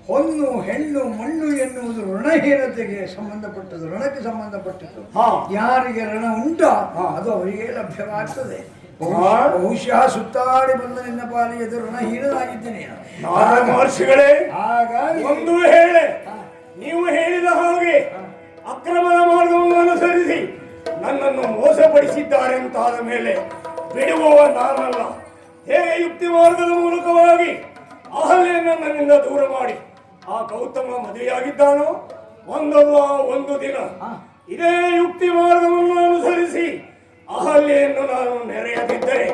ಹೊನ್ನು ಹೆಣ್ಣು ಮಣ್ಣು ಎನ್ನುವುದು ಋಣಹೀನತೆಗೆ ಸಂಬಂಧಪಟ್ಟದ್ದು, ಋಣಕ್ಕೆ ಸಂಬಂಧಪಟ್ಟದ್ದು. ಯಾರಿಗೆ ಋಣ ಉಂಟೋ ಅದು ಅವರಿಗೆ ಲಭ್ಯವಾಗ್ತದೆ. ಬಹುಶಃ ಸುತ್ತಾಡಿ ಬಂದ ನಿನ್ನ ಪಾಲಿಗೆ ಅದು ಋಣಹೀನನಾಗಿದ್ದೀನಿ. ಮಹರ್ಷಿಗಳೇ, ಹಾಗಾಗಿ ಒಂದು ಹೇಳೆ, ನೀವು ಹೇಳಿದ ಹಾಗೆ ಅಕ್ರಮದ ಮಾರ್ಗವನ್ನು ಅನುಸರಿಸಿ ನನ್ನನ್ನು ಮೋಸಪಡಿಸಿದ್ದಾರೆ ಅಂತಾದ ಮೇಲೆ ಬಿಡುವವ ನಾನಲ್ಲ. ಹೇಗೆ ಯುಕ್ತಿ ಮಾರ್ಗದ ಮೂಲಕವಾಗಿ ಅಹಲ್ಯೆಯನ್ನು ನನ್ನಿಂದ ದೂರ ಮಾಡಿ ಆ ಗೌತಮ ಮದುವೆಯಾಗಿದ್ದಾನೋ, ಒಂದಲ್ಲ ಒಂದು ದಿನ ಇದೇ ಯುಕ್ತಿ ಮಾರ್ಗವನ್ನು ಅನುಸರಿಸಿ ಅಹಲ್ಯೆಯನ್ನು ನಾನು ನೆರೆಯದಿದ್ದರೆ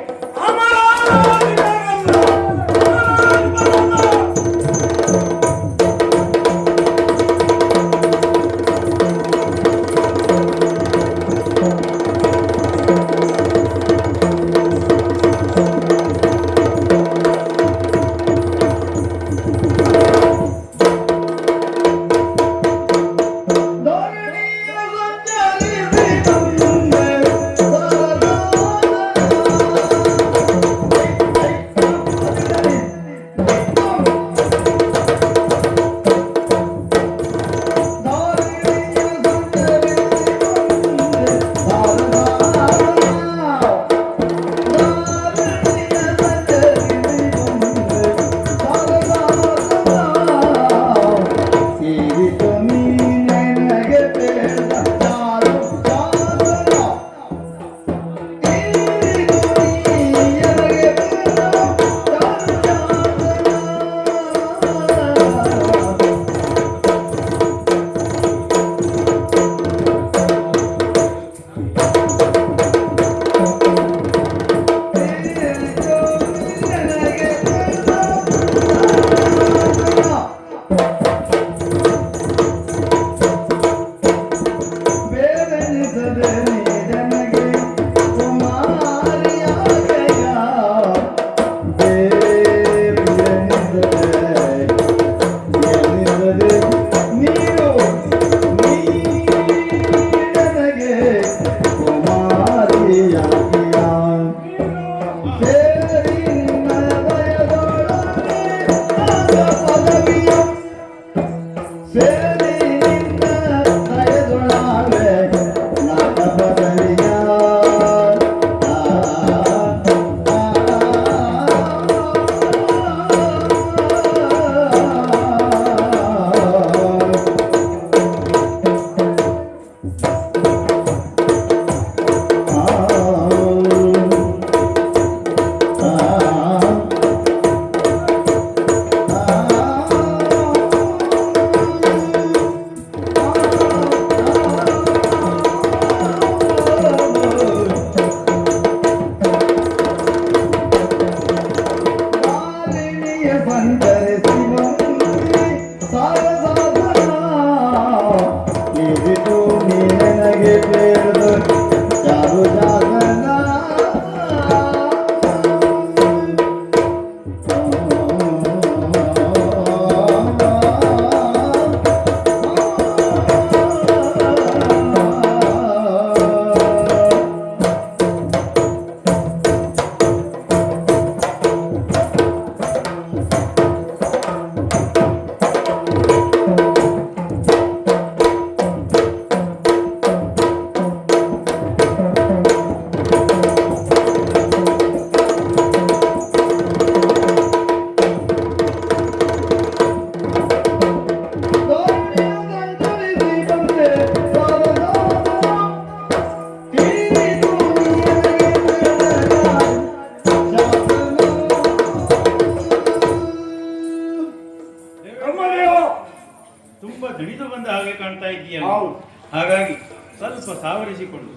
ಹಾಗಾಗಿ ಸ್ವಲ್ಪ ಸಾವರಿಸಿಕೊಂಡು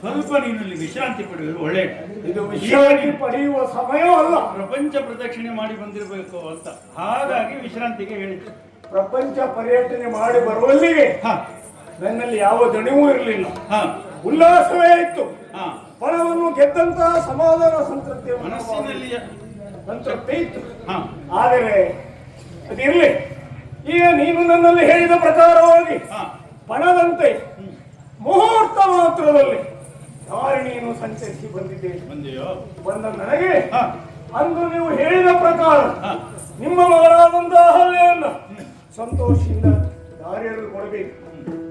ಸ್ವಲ್ಪ ನೀನಲ್ಲಿ ವಿಶ್ರಾಂತಿ ಪಡೆಯುವುದು ಒಳ್ಳೆಯದು. ಇದು ವಿಶ್ರಾಂತಿ ಪಡೆಯುವ ಸಮಯ ಅಲ್ಲ, ಪ್ರಪಂಚ ಪ್ರದಕ್ಷಿಣೆ ಮಾಡಿ ಬಂದಿರಬೇಕು ಅಂತ, ಹಾಗಾಗಿ ವಿಶ್ರಾಂತಿಗೆ ಹೇಳಿದ್ದೆ. ಪ್ರಪಂಚ ಪರ್ಯಟನೆ ಮಾಡಿ ಬರುವಲ್ಲಿಗೆ ನನ್ನಲ್ಲಿ ಯಾವ ದಣಿವೂ ಇರಲಿಲ್ಲ, ಉಲ್ಲಾಸವೇ ಇತ್ತು. ಫಲವನ್ನು ಗೆದ್ದಂತಹ ಸಮಾಧಾನ ಸಂತೃಪ್ತಿ ಮನಸ್ಸಿನಲ್ಲಿ ಸಂತೃಪ್ತಿ ಇತ್ತು. ಹಾ ಆದರೆ ಅದಿರ್ಲಿ, ಈಗ ನೀನು ನನ್ನಲ್ಲಿ ಹೇಳಿದ ಪ್ರಕಾರವಾಗಿ ಹಾ ಪಣದಂತೆ ಮುಹೂರ್ತ ಮಾತ್ರದಲ್ಲಿ ಧಾರಿಣಿಯನ್ನು ಸಂಚರಿಸಿ ಬಂದಿದ್ದೇನೆ. ಬಂದೆಯೋ? ಬಂದ ನನಗೆ ಹಾ ಅಂದು ನೀವು ಹೇಳಿದ ಪ್ರಕಾರ ಹಾ ನಿಮ್ಮ ಮಗಳಾದಂತಹ ಅಹಲ್ಯೆಯನ್ನು ಸಂತೋಷದಿಂದ ದಾರಿಯಲ್ಲಿ ಕೊಡಬೇಕು.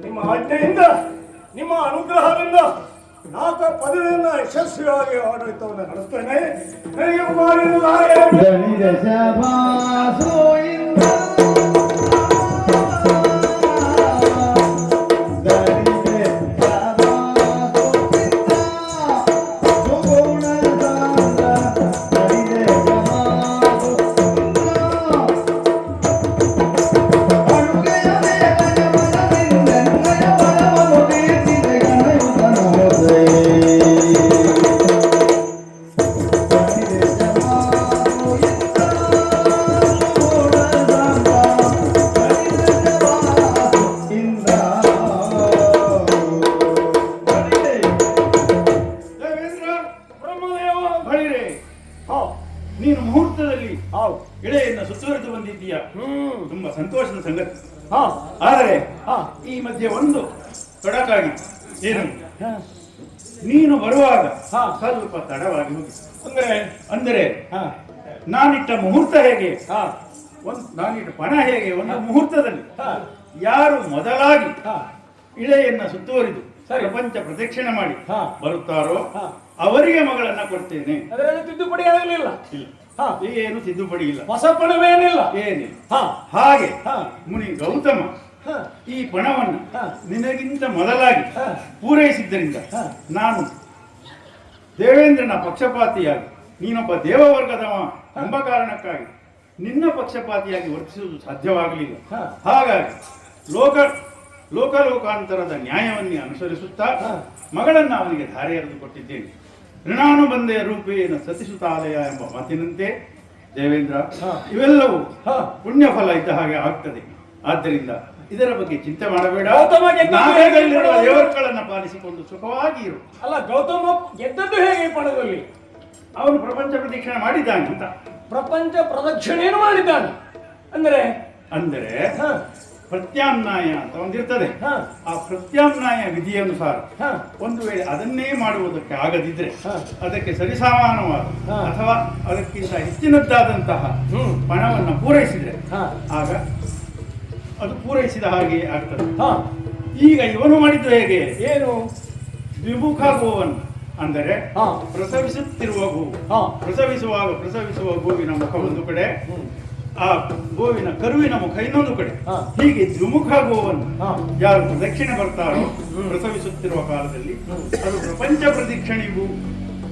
ನಿಮ್ಮ ಆಜ್ಞೆಯಿಂದ, ನಿಮ್ಮ ಅನುಗ್ರಹದಿಂದ ನಾಲ್ಕ ಪದವಿಯನ್ನು ಯಶಸ್ವಿಯಾಗಿ ಆಡಳಿತವನ್ನು ನಡೆಸ್ತೇನೆ. ನನಗೆ ಕುಮಾರಿಯನ್ನು ದಾರಿಯಾಗಿ ಗಣಿತ ಶಭಾಸು ಇಂದ್ರ ದೇವೇಂದ್ರ, ಬ್ರಹ್ಮದೇವ. ಬಳಿರೆ, ಹಾ, ನೀನು ಮುಹೂರ್ತದಲ್ಲಿ ಹೌದು. ಇಳೆಯನ್ನು ಸುತ್ತುವರೆದು ಬಂದಿದ್ದೀಯ. ತುಂಬಾ ಸಂತೋಷದ ಸಂಗತಿ. ಹಾ, ಆದರೆ ಹಾ, ಈ ಮಧ್ಯೆ ಒಂದು ತೊಡಕಾಗಿ ಏನು, ನೀನು ಬರುವಾಗ ಹಾ. ಸ್ವಲ್ಪ ತಡವಾಗಿ ಹೋಗಿ. ಅಂದ್ರೆ ಅಂದರೆ ಹಾ, ನಾನಿಟ್ಟ ಮುಹೂರ್ತ ಹೇಗೆ, ಹಾ, ನಾನಿಟ್ಟ ಪಣ ಹೇಗೆ, ಒಂದು ಮುಹೂರ್ತದಲ್ಲಿ ಹಾ, ಯಾರು ಮೊದಲಾಗಿ ಹಾ, ಇಳೆಯನ್ನ ಸುತ್ತುವರಿದು ಸರಿ. ಪ್ರಪಂಚ ಪ್ರದಕ್ಷಿಣೆ ಮಾಡಿ ಹಾ. ಬರುತ್ತಾರೋ ಹಾ. ಅವರಿಗೆ ಮಗಳನ್ನ ಕೊಡ್ತೇನೆ. ಅದರಲ್ಲಿ ತಿದ್ದುಪಡಿ ಆಗಲಿಲ್ಲ. ಇಲ್ಲ, ಹಾ, ಏನು ತಿದ್ದುಪಡಿ ಇಲ್ಲ, ಹೊಸ ಪಣವೇನಿಲ್ಲ. ಏನಿಲ್ಲ. ಹಾ, ಹಾಗೆ ಹಾ, ಮುನಿ ಗೌತಮ ಹಾ, ಈ ಪಣವನ್ನು ಹಾ. ನಿನಗಿಂತ ಮೊದಲಾಗಿ ಹಾ. ಪೂರೈಸಿದ್ದರಿಂದ ಹಾ. ನಾನು ದೇವೇಂದ್ರನ ಪಕ್ಷಪಾತಿಯಾಗಿ, ನೀನೊಬ್ಬ ದೇವವರ್ಗದವ ಎಂಬ ಕಾರಣಕ್ಕಾಗಿ ನಿನ್ನ ಪಕ್ಷಪಾತಿಯಾಗಿ ವರ್ತಿಸುವುದು ಸಾಧ್ಯವಾಗಲಿಲ್ಲ. ಹಾ. ಹಾಗಾಗಿ ಲೋಕಾಂತರದ ನ್ಯಾಯವನ್ನೇ ಅನುಸರಿಸುತ್ತಾ ಹಾ. ಮಗಳನ್ನ ಅವನಿಗೆ ಧಾರೆ ಎರೆದು ಕೊಟ್ಟಿದ್ದೇನೆ. ಋಣಾನುಬಂಧೆಯ ರೂಪೇನ ಸತಿಸುತಾಲಯ ಎಂಬ ಮಾತಿನಂತೆ ದೇವೇಂದ್ರ, ಹಾ. ಇವೆಲ್ಲವೂ ಹಾ. ಪುಣ್ಯ ಫಲ ಇದ್ದ ಹಾಗೆ ಆಗ್ತದೆ. ಆದ್ದರಿಂದ ಇದರ ಬಗ್ಗೆ ಚಿಂತೆ ಮಾಡಬೇಡ. ಗೌತಮ ಗೆದ್ದದ್ದು ನಾಗದಲ್ಲಿರುವ ಹೇಗೆ? ದೇವರುಗಳನ್ನ ಪಾಲಿಸಿಕೊಂಡು ಸುಖವಾಗಿ ಇರು. ಅಲ್ಲ, ಗೌತಮ ಗೆದ್ದದ್ದು ಹೇಗೆ ಈ ಪಣದಲ್ಲಿ? ಅವನು ಪ್ರಪಂಚ ಪ್ರದಕ್ಷಿಣೆ ಮಾಡಿದ್ದಾನೆ ಅಂತ. ಪ್ರಪಂಚ ಪ್ರದಕ್ಷಿಣೆಯನ್ನು ಮಾಡಿದ್ದಾನೆ ಅಂದರೆ ಹಾ, ಪ್ರತ್ಯಾಮ್ನಾಯ ಅಂತ ಒಂದಿರ್ತದೆ. ಹಾ, ಆ ಪ್ರತ್ಯಾಮ್ನಾಯ ವಿಧಿಯನುಸಾರ ಹಾ, ಒಂದು ವೇಳೆ ಅದನ್ನೇ ಮಾಡುವುದಕ್ಕೆ ಆಗದಿದ್ರೆ ಹಾ. ಅದಕ್ಕೆ ಸರಿಸಮಾನವಾದ ಹಾ. ಅಥವಾ ಅದಕ್ಕಿಂತ ಹೆಚ್ಚಿನದ್ದಾದಂತಹ ಪಣವನ್ನು ಪೂರೈಸಿದ್ರೆ ಹಾ, ಆಗ ಅದು ಪೂರೈಸಿದ ಹಾಗೆ ಆಗ್ತದೆ. ಹಾ. ಈಗ ಇವನು ಮಾಡಿದ್ದು ಹೇಗೆ? ಏನು? ದ್ವಿಮುಖ ಗೋವನ್ನು, ಅಂದರೆ ಹಾ. ಪ್ರಸವಿಸುತ್ತಿರುವ ಗೋವು, ಹಾ. ಪ್ರಸವಿಸುವ ಗೋವಿನ ಮುಖ ಒಂದು ಕಡೆ, ಹ್ಮ್. ಆ ಗೋವಿನ ಕರುವಿನ ಮುಖ ಇನ್ನೊಂದು ಕಡೆ. ಹಾ. ಹೀಗೆ ದ್ವಿಮುಖ ಗೋವನ್ನು ಹಾ. ಯಾರು ಪ್ರದಕ್ಷಿಣೆ ಬರ್ತಾರೋ ಪ್ರಸವಿಸುತ್ತಿರುವ ಕಾಲದಲ್ಲಿ ಅದು ಪ್ರಪಂಚ ಪ್ರದಕ್ಷಿಣೆಗೂ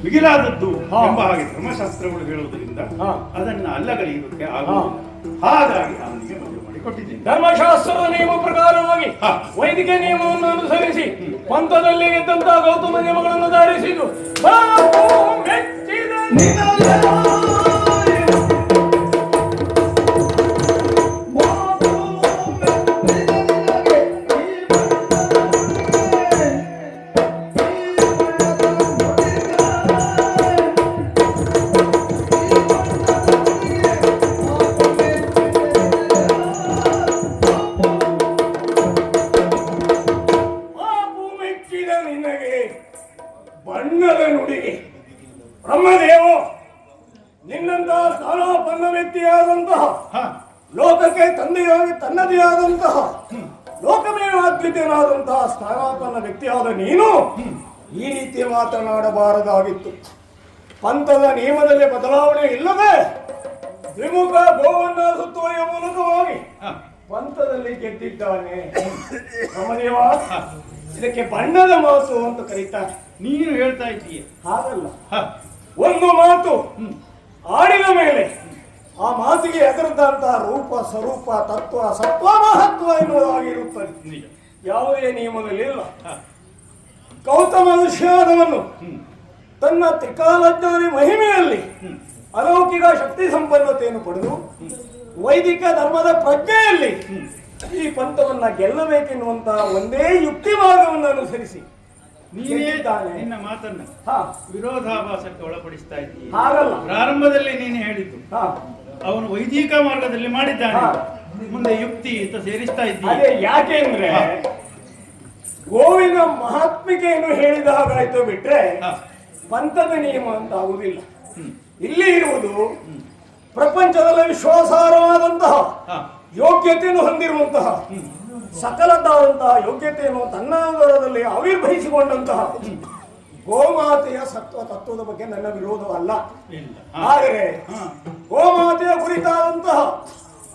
ಮಿಗಿಲಾದದ್ದು ಹಾ. ಎಂಬ ಹಾಗೆ ಧರ್ಮಶಾಸ್ತ್ರಗಳು ಹೇಳುವುದರಿಂದ ಹಾ. ಅದನ್ನು ಅಲ್ಲಗಲಿಯುವುದಕ್ಕೆ ಆಗುವುದಿಲ್ಲ. ಹಾಗಾಗಿ ಅವನಿಗೆ ಮದುವೆ ಮಾಡಿಕೊಟ್ಟಿದ್ದೀನಿ. ಧರ್ಮಶಾಸ್ತ್ರದ ನಿಯಮ ಪ್ರಕಾರವಾಗಿ ಹಾ. ವೈದಿಕ ನಿಯಮವನ್ನು ಅನುಸರಿಸಿ ಪಂಥದಲ್ಲಿ ಗೆದ್ದಂತಹ ಗೌತಮ ನಿಯಮಗಳನ್ನು ಧಾರಿಸಿದ್ದು ನಿನಗೆ ಬಣ್ಣದ ನುಡಿಗೆ ಬ್ರಹ್ಮದೇವ ನಿನ್ನಂತಹ ಸ್ಥಾನೋಪನ್ನ ವ್ಯಕ್ತಿಯಾದಂತಹ ಹಾ. ಲೋಕಕ್ಕೆ ತಂದೆಯಾಗಿ ತನ್ನದೇ ಆದಂತಹ ಲೋಕಮೇವಾದ್ವಿತೀಯನಾದಂತಹ ಸ್ಥಾನೋಪನ್ನ ವ್ಯಕ್ತಿಯಾದ ನೀನು ಈ ರೀತಿ ಮಾತನಾಡಬಾರದಾಗಿತ್ತು. ಪಂಥದ ನಿಯಮದಲ್ಲಿ ಬದಲಾವಣೆ ಇಲ್ಲದೆ ದ್ವಿಮುಖ ಗೋವನ್ನ ಸುತ್ತುವರಿಯ ಮೂಲಕವಾಗಿ ಹಾ. ಪಂಥದಲ್ಲಿ ಗೆದ್ದಿದ್ದಾನೆ ಬ್ರಹ್ಮದೇವ. ಇದಕ್ಕೆ ಬಣ್ಣದ ಮಾತು ಅಂತ ಕರೀತಾರೆ. ನೀನು ಹೇಳ್ತಾ ಇದ್ದೀಯ ಹಾಗಲ್ಲ, ಹಾ. ಒಂದು ಮಾತು ಆಡಿದ ಮೇಲೆ ಆ ಮಾತಿಗೆ ಎದುರದಂತಹ ರೂಪ ಸ್ವರೂಪ ತತ್ವ ಸತ್ವ ಮಹತ್ವ ಎನ್ನುವುದಾಗಿರುತ್ತದೆ. ನಿಜ. ಯಾವುದೇ ನಿಯಮದಲ್ಲಿ ಇಲ್ಲ. ಹಾ. ಗೌತಮ ವಿಷಯವನ್ನು ತನ್ನ ತ್ರಿಕಾಲಜ್ಞಾನಿ ಮಹಿಮೆಯಲ್ಲಿ ಅಲೌಕಿಕ ಶಕ್ತಿ ಸಂಪನ್ನತೆಯನ್ನು ಪಡೆದು ವೈದಿಕ ಧರ್ಮದ ಪ್ರಜ್ಞೆಯಲ್ಲಿ ಈ ಪಂಥವನ್ನ ಗೆಲ್ಲಬೇಕೆನ್ನುವಂತಹ ಒಂದೇ ಯುಕ್ತಿ ಮಾರ್ಗವನ್ನು ಅನುಸರಿಸಿ ನೀನೇ ಗೆದ್ದಿದ್ದಾನೆ. ನಿನ್ನ ಮಾತನ್ನ ಹಾ, ವಿರೋಧಾಭಾಸಕ್ಕೆ ಒಳಪಡಿಸ್ತಾ ಇದ್ದೀಯ. ಹಾಗಲ್ಲ. ಪ್ರಾರಂಭದಲ್ಲಿ ನೀನು ಹೇಳಿದ್ದು ಹಾ, ಅವನು ವೈದಿಕ ಮಾರ್ಗದಲ್ಲಿ ಮಾಡಿದ್ದಾನೆ, ಹಾ. ಮುಂದೆ ಯುಕ್ತಿ ಅಂತ ಸೇರಿಸ್ತಾ ಅದೇ ಇದ್ದೀಯ. ಯಾಕೆ ಅಂದ್ರೆ ಹಾ. ಗೋವಿನ ಮಹಾತ್ಮಿಕೆಯನ್ನು ಹೇಳಿದ ಹಾಗಾಯ್ತು ಬಿಟ್ರೆ ಹಾ. ಪಂಥದ ನಿಯಮ ಅಂತ ಆಗುವುದಿಲ್ಲ. ಇಲ್ಲಿ ಇರುವುದು ಪ್ರಪಂಚದಲ್ಲಿ ವಿಶ್ವಾಸಾರ್ಹವಾದಂತಹ ಹಾ. ಯೋಗ್ಯತೆಯನ್ನು ಹೊಂದಿರುವಂತಹ ಸಕಲದಾದಂತಹ ಯೋಗ್ಯತೆಯನ್ನು ತನ್ನದರದಲ್ಲಿ ಆವಿರ್ಭವಿಸಿಕೊಂಡಂತಹ ಗೋಮಾತೆಯ ಸತ್ವ ತತ್ವದ ಬಗ್ಗೆ ನನ್ನ ವಿರೋಧವಲ್ಲ. ಇಲ್ಲ. ಹಾ. ಆದರೆ ಹಾ. ಗೋಮಾತೆಯ ಕುರಿತಾದಂತಹ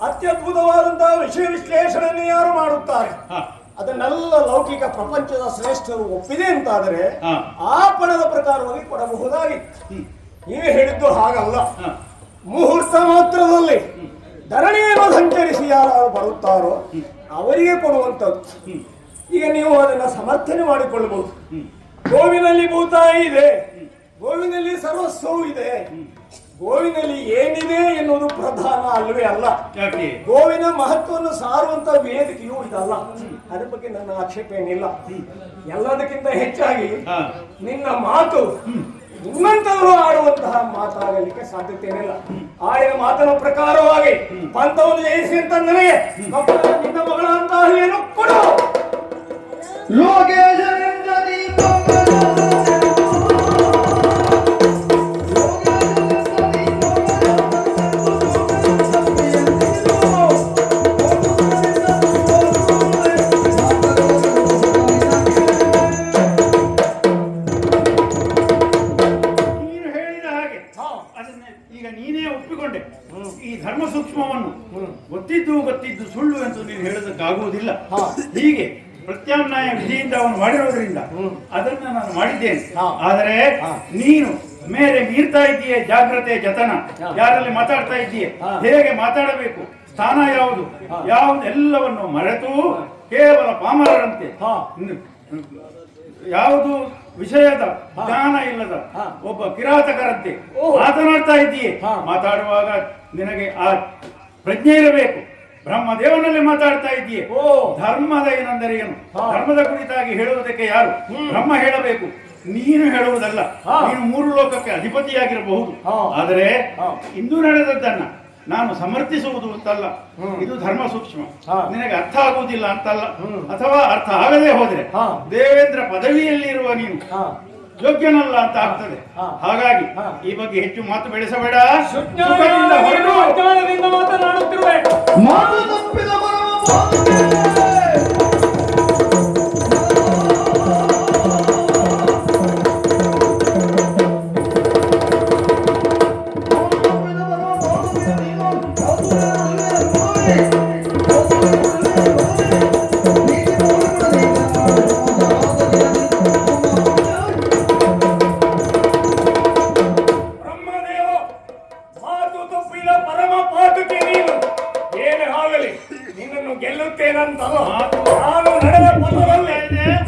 ಅತ್ಯದ್ಭುತವಾದಂತಹ ವಿಷಯ ವಿಶ್ಲೇಷಣೆಯನ್ನು ಯಾರು ಮಾಡುತ್ತಾರೆ ಹಾ. ಅದನ್ನೆಲ್ಲ ಲೌಕಿಕ ಪ್ರಪಂಚದ ಶ್ರೇಷ್ಠರು ಒಪ್ಪಿದೆ ಅಂತಾದರೆ ಹಾ. ಆ ಪಣದ ಪ್ರಕಾರವಾಗಿ ಕೊಡಬಹುದಾಗಿತ್ತು. ನೀವೇ ಹೇಳಿದ್ದು ಹಾಗಲ್ಲ. ಹಾ. ಮುಹೂರ್ತ ಮಾತ್ರದಲ್ಲಿ ಧರಣಿಯನ್ನು ಸಂಚರಿಸಿ ಯಾರು ಬರುತ್ತಾರೋ ಅವರಿಗೆ ಕೊಡುವಂಥದ್ದು. ಈಗ ನೀವು ಅದನ್ನ ಸಮರ್ಥನೆ ಮಾಡಿಕೊಳ್ಳಬಹುದು. ಗೋವಿನಲ್ಲಿ ಭೂತಾಯಿ ಇದೆ, ಗೋವಿನಲ್ಲಿ ಸರ್ವಸ್ವವು ಇದೆ. ಗೋವಿನಲ್ಲಿ ಏನಿದೆ ಎನ್ನುವುದು ಪ್ರಧಾನ ಅಲ್ಲವೇ ಅಲ್ಲ. ಯಾಕೆ? ಗೋವಿನ ಮಹತ್ವವನ್ನು ಸಾರುವಂತ ವೇದಿಕೆಯೂ ಇದಲ್ಲ. ಅದ್ರ ಬಗ್ಗೆ ನನ್ನ ಆಕ್ಷೇಪ ಏನಿಲ್ಲ. ಎಲ್ಲದಕ್ಕಿಂತ ಹೆಚ್ಚಾಗಿ ಹಾ. ನಿನ್ನ ಮಾತು ನಿಮ್ಮಂತವರು ಆಡುವಂತಹ ಮಾತಾಗಲಿಕ್ಕೆ ಸಾಧ್ಯತೆ ಇಲ್ಲ. ಆಡಿನ ಮಾತಿನ ಪ್ರಕಾರವಾಗಿ ಪಂಥವನ್ನು ಜಯಿಸಿ ಅಂತ ನನಗೆ ನಿನ್ನ ಮಗಳ ಅಂತ ಏನು ಕೊಡು. ಲೋಕೇಶನಿಂದ ನೀ ನೀನು ಹೇಳಿದ ಹಾಗೆ ಅದನ್ನ ಈಗ ನೀನೇ ಒಪ್ಪಿಕೊಂಡೆ. ಈ ಧರ್ಮ ಸೂಕ್ಷ್ಮವನ್ನು ಗೊತ್ತಿದ್ದು ಸುಳ್ಳು ಎಂದು ನೀನು ಹೇಳೋದಕ್ಕಾಗುವುದಿಲ್ಲ. ಹೀಗೆ ಪ್ರತ್ಯಾಮ್ನಾಯ ವಿಧಿಯಿಂದ ಅವನು ಮಾಡಿರೋದ್ರಿಂದ ಅದನ್ನ ನಾನು ಮಾಡಿದ್ದೇನೆ. ಆದರೆ ನೀನು ಮೇಲೆ ಮೀರ್ತಾ ಇದ್ದೀಯ, ಜಾಗ್ರತೆ ಜತನ ಯಾರಲ್ಲಿ ಮಾತಾಡ್ತಾ ಇದ್ದೀಯ, ಹೇಗೆ ಮಾತಾಡಬೇಕು, ಸ್ಥಾನ ಯಾವುದು ಎಲ್ಲವನ್ನು ಮರೆತು ಕೇವಲ ಪಾಮರರಂತೆ ಯಾವುದು ವಿಷಯದ ಜ್ಞಾನ ಇಲ್ಲದ ಒಬ್ಬ ಕಿರಾತಕರಂತೆ ಮಾತನಾಡ್ತಾ ಇದ್ದೀಯೆ. ಮಾತಾಡುವಾಗ ನಿನಗೆ ಆ ಪ್ರಜ್ಞೆ ಇರಬೇಕು. ಬ್ರಹ್ಮದೇವನಲ್ಲಿ ಮಾತಾಡ್ತಾ ಇದ್ದೀಯೆ. ಧರ್ಮದ ಏನೆಂದರೆ ಏನು, ಧರ್ಮದ ಕುರಿತಾಗಿ ಹೇಳುವುದಕ್ಕೆ ಯಾರು? ಬ್ರಹ್ಮ ಹೇಳಬೇಕು, ನೀನು ಹೇಳುವುದಲ್ಲ. ನೀನು 3 ಲೋಕಕ್ಕೆ ಅಧಿಪತಿಯಾಗಿರಬಹುದು, ಆದರೆ ಇಂದು ನಡೆದದ್ದನ್ನ ನಾನು ಸಮರ್ಥಿಸುವುದು ಅಂತಲ್ಲ. ಇದು ಧರ್ಮ ಸೂಕ್ಷ್ಮ, ನಿನಗೆ ಅರ್ಥ ಆಗುವುದಿಲ್ಲ ಅಂತಲ್ಲ. ಅಥವಾ ಅರ್ಥ ಆಗದೆ ಹೋದ್ರೆ ದೇವೇಂದ್ರ ಪದವಿಯಲ್ಲಿರುವ ನೀನು ಯೋಗ್ಯನಲ್ಲ ಅಂತ ಆಗ್ತದೆ. ಹಾಗಾಗಿ ಈ ಬಗ್ಗೆ ಹೆಚ್ಚು ಮಾತು ಬೆಳೆಸಬೇಡ. ಸುಖದಿಂದ ಹೊರಡು. ಅಜ್ಞಾನದಿಂದ ಮಾತನಾಡುತ್ತಿರುವೆ. ಮಾತು ತಪ್ಪಿದ ಬ್ರಹ್ಮದೇವ ಮಾತು ತಪ್ಪಿದ ಪರಮ ಪಾತುಕೆ ನೀನು. ಏನೇ ಆಗಲಿ ನಿನ್ನನ್ನು ಗೆಲ್ಲುತ್ತೇನಂತಲ್ಲ. ನಾನು ನಡೆದ ಪಥದಲ್ಲಿ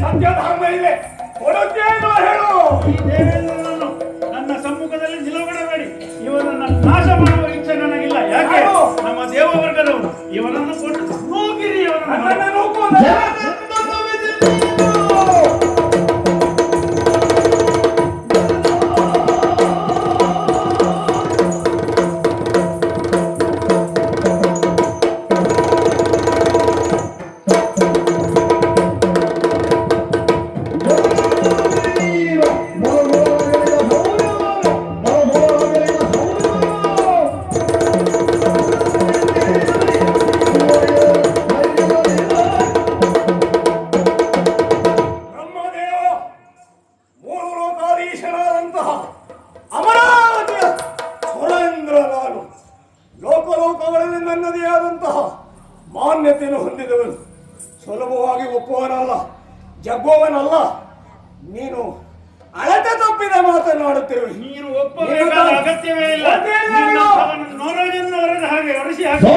ಸತ್ಯ ಧರ್ಮ ಇದೆ, ಕೊಡುತ್ತೇನೋ ಹೇಳು. ಈ ದೇವೇಂದ್ರನನ್ನು ನನ್ನ ಸಮ್ಮುಖದಲ್ಲಿ ನಿಲುಗಡಬೇಡಿ. ಇವನನ್ನು ನಾಶ ಮಾಡುವ ಇಚ್ಛೆ ನನಗಿಲ್ಲ. ಯಾಕೆ? ನಮ್ಮ ದೇವವರ್ಗದವರು ಇವನನ್ನು ಕೊಟ್ಟು ಹೋಗಿರಿ. ನನ್ನನ್ನು ನೂಕು. ಬ್ರಹ್ಮದೇವ ಮೂರು ಲೋಕಾಧೀಶನಾದಂತಹ ಅಮರಾವತಿಯ ಸುರೇಂದ್ರ ನಾನು. ಲೋಕಲೋಕಗಳಲ್ಲಿ ನನ್ನದೇ ಆದಂತಹ ಮಾನ್ಯತೆಯನ್ನು ಹೊಂದಿದವನು. ಸುಲಭವಾಗಿ ಒಪ್ಪುವನಲ್ಲ, ಜಗ್ಗುವವನಲ್ಲ. ನೀನು ಅಳತೆ ತಪ್ಪಿದ ಮಾತನಾಡುತ್ತಿರುವೆ. ನೀನು ಒಪ್ಪಬೇಕಾದ ಅಗತ್ಯವೇ ಇಲ್ಲ. ನೋರಜನ್ನವರ ಹಾಗೆ ಒರೆಸಿ ಹಾಕಿ.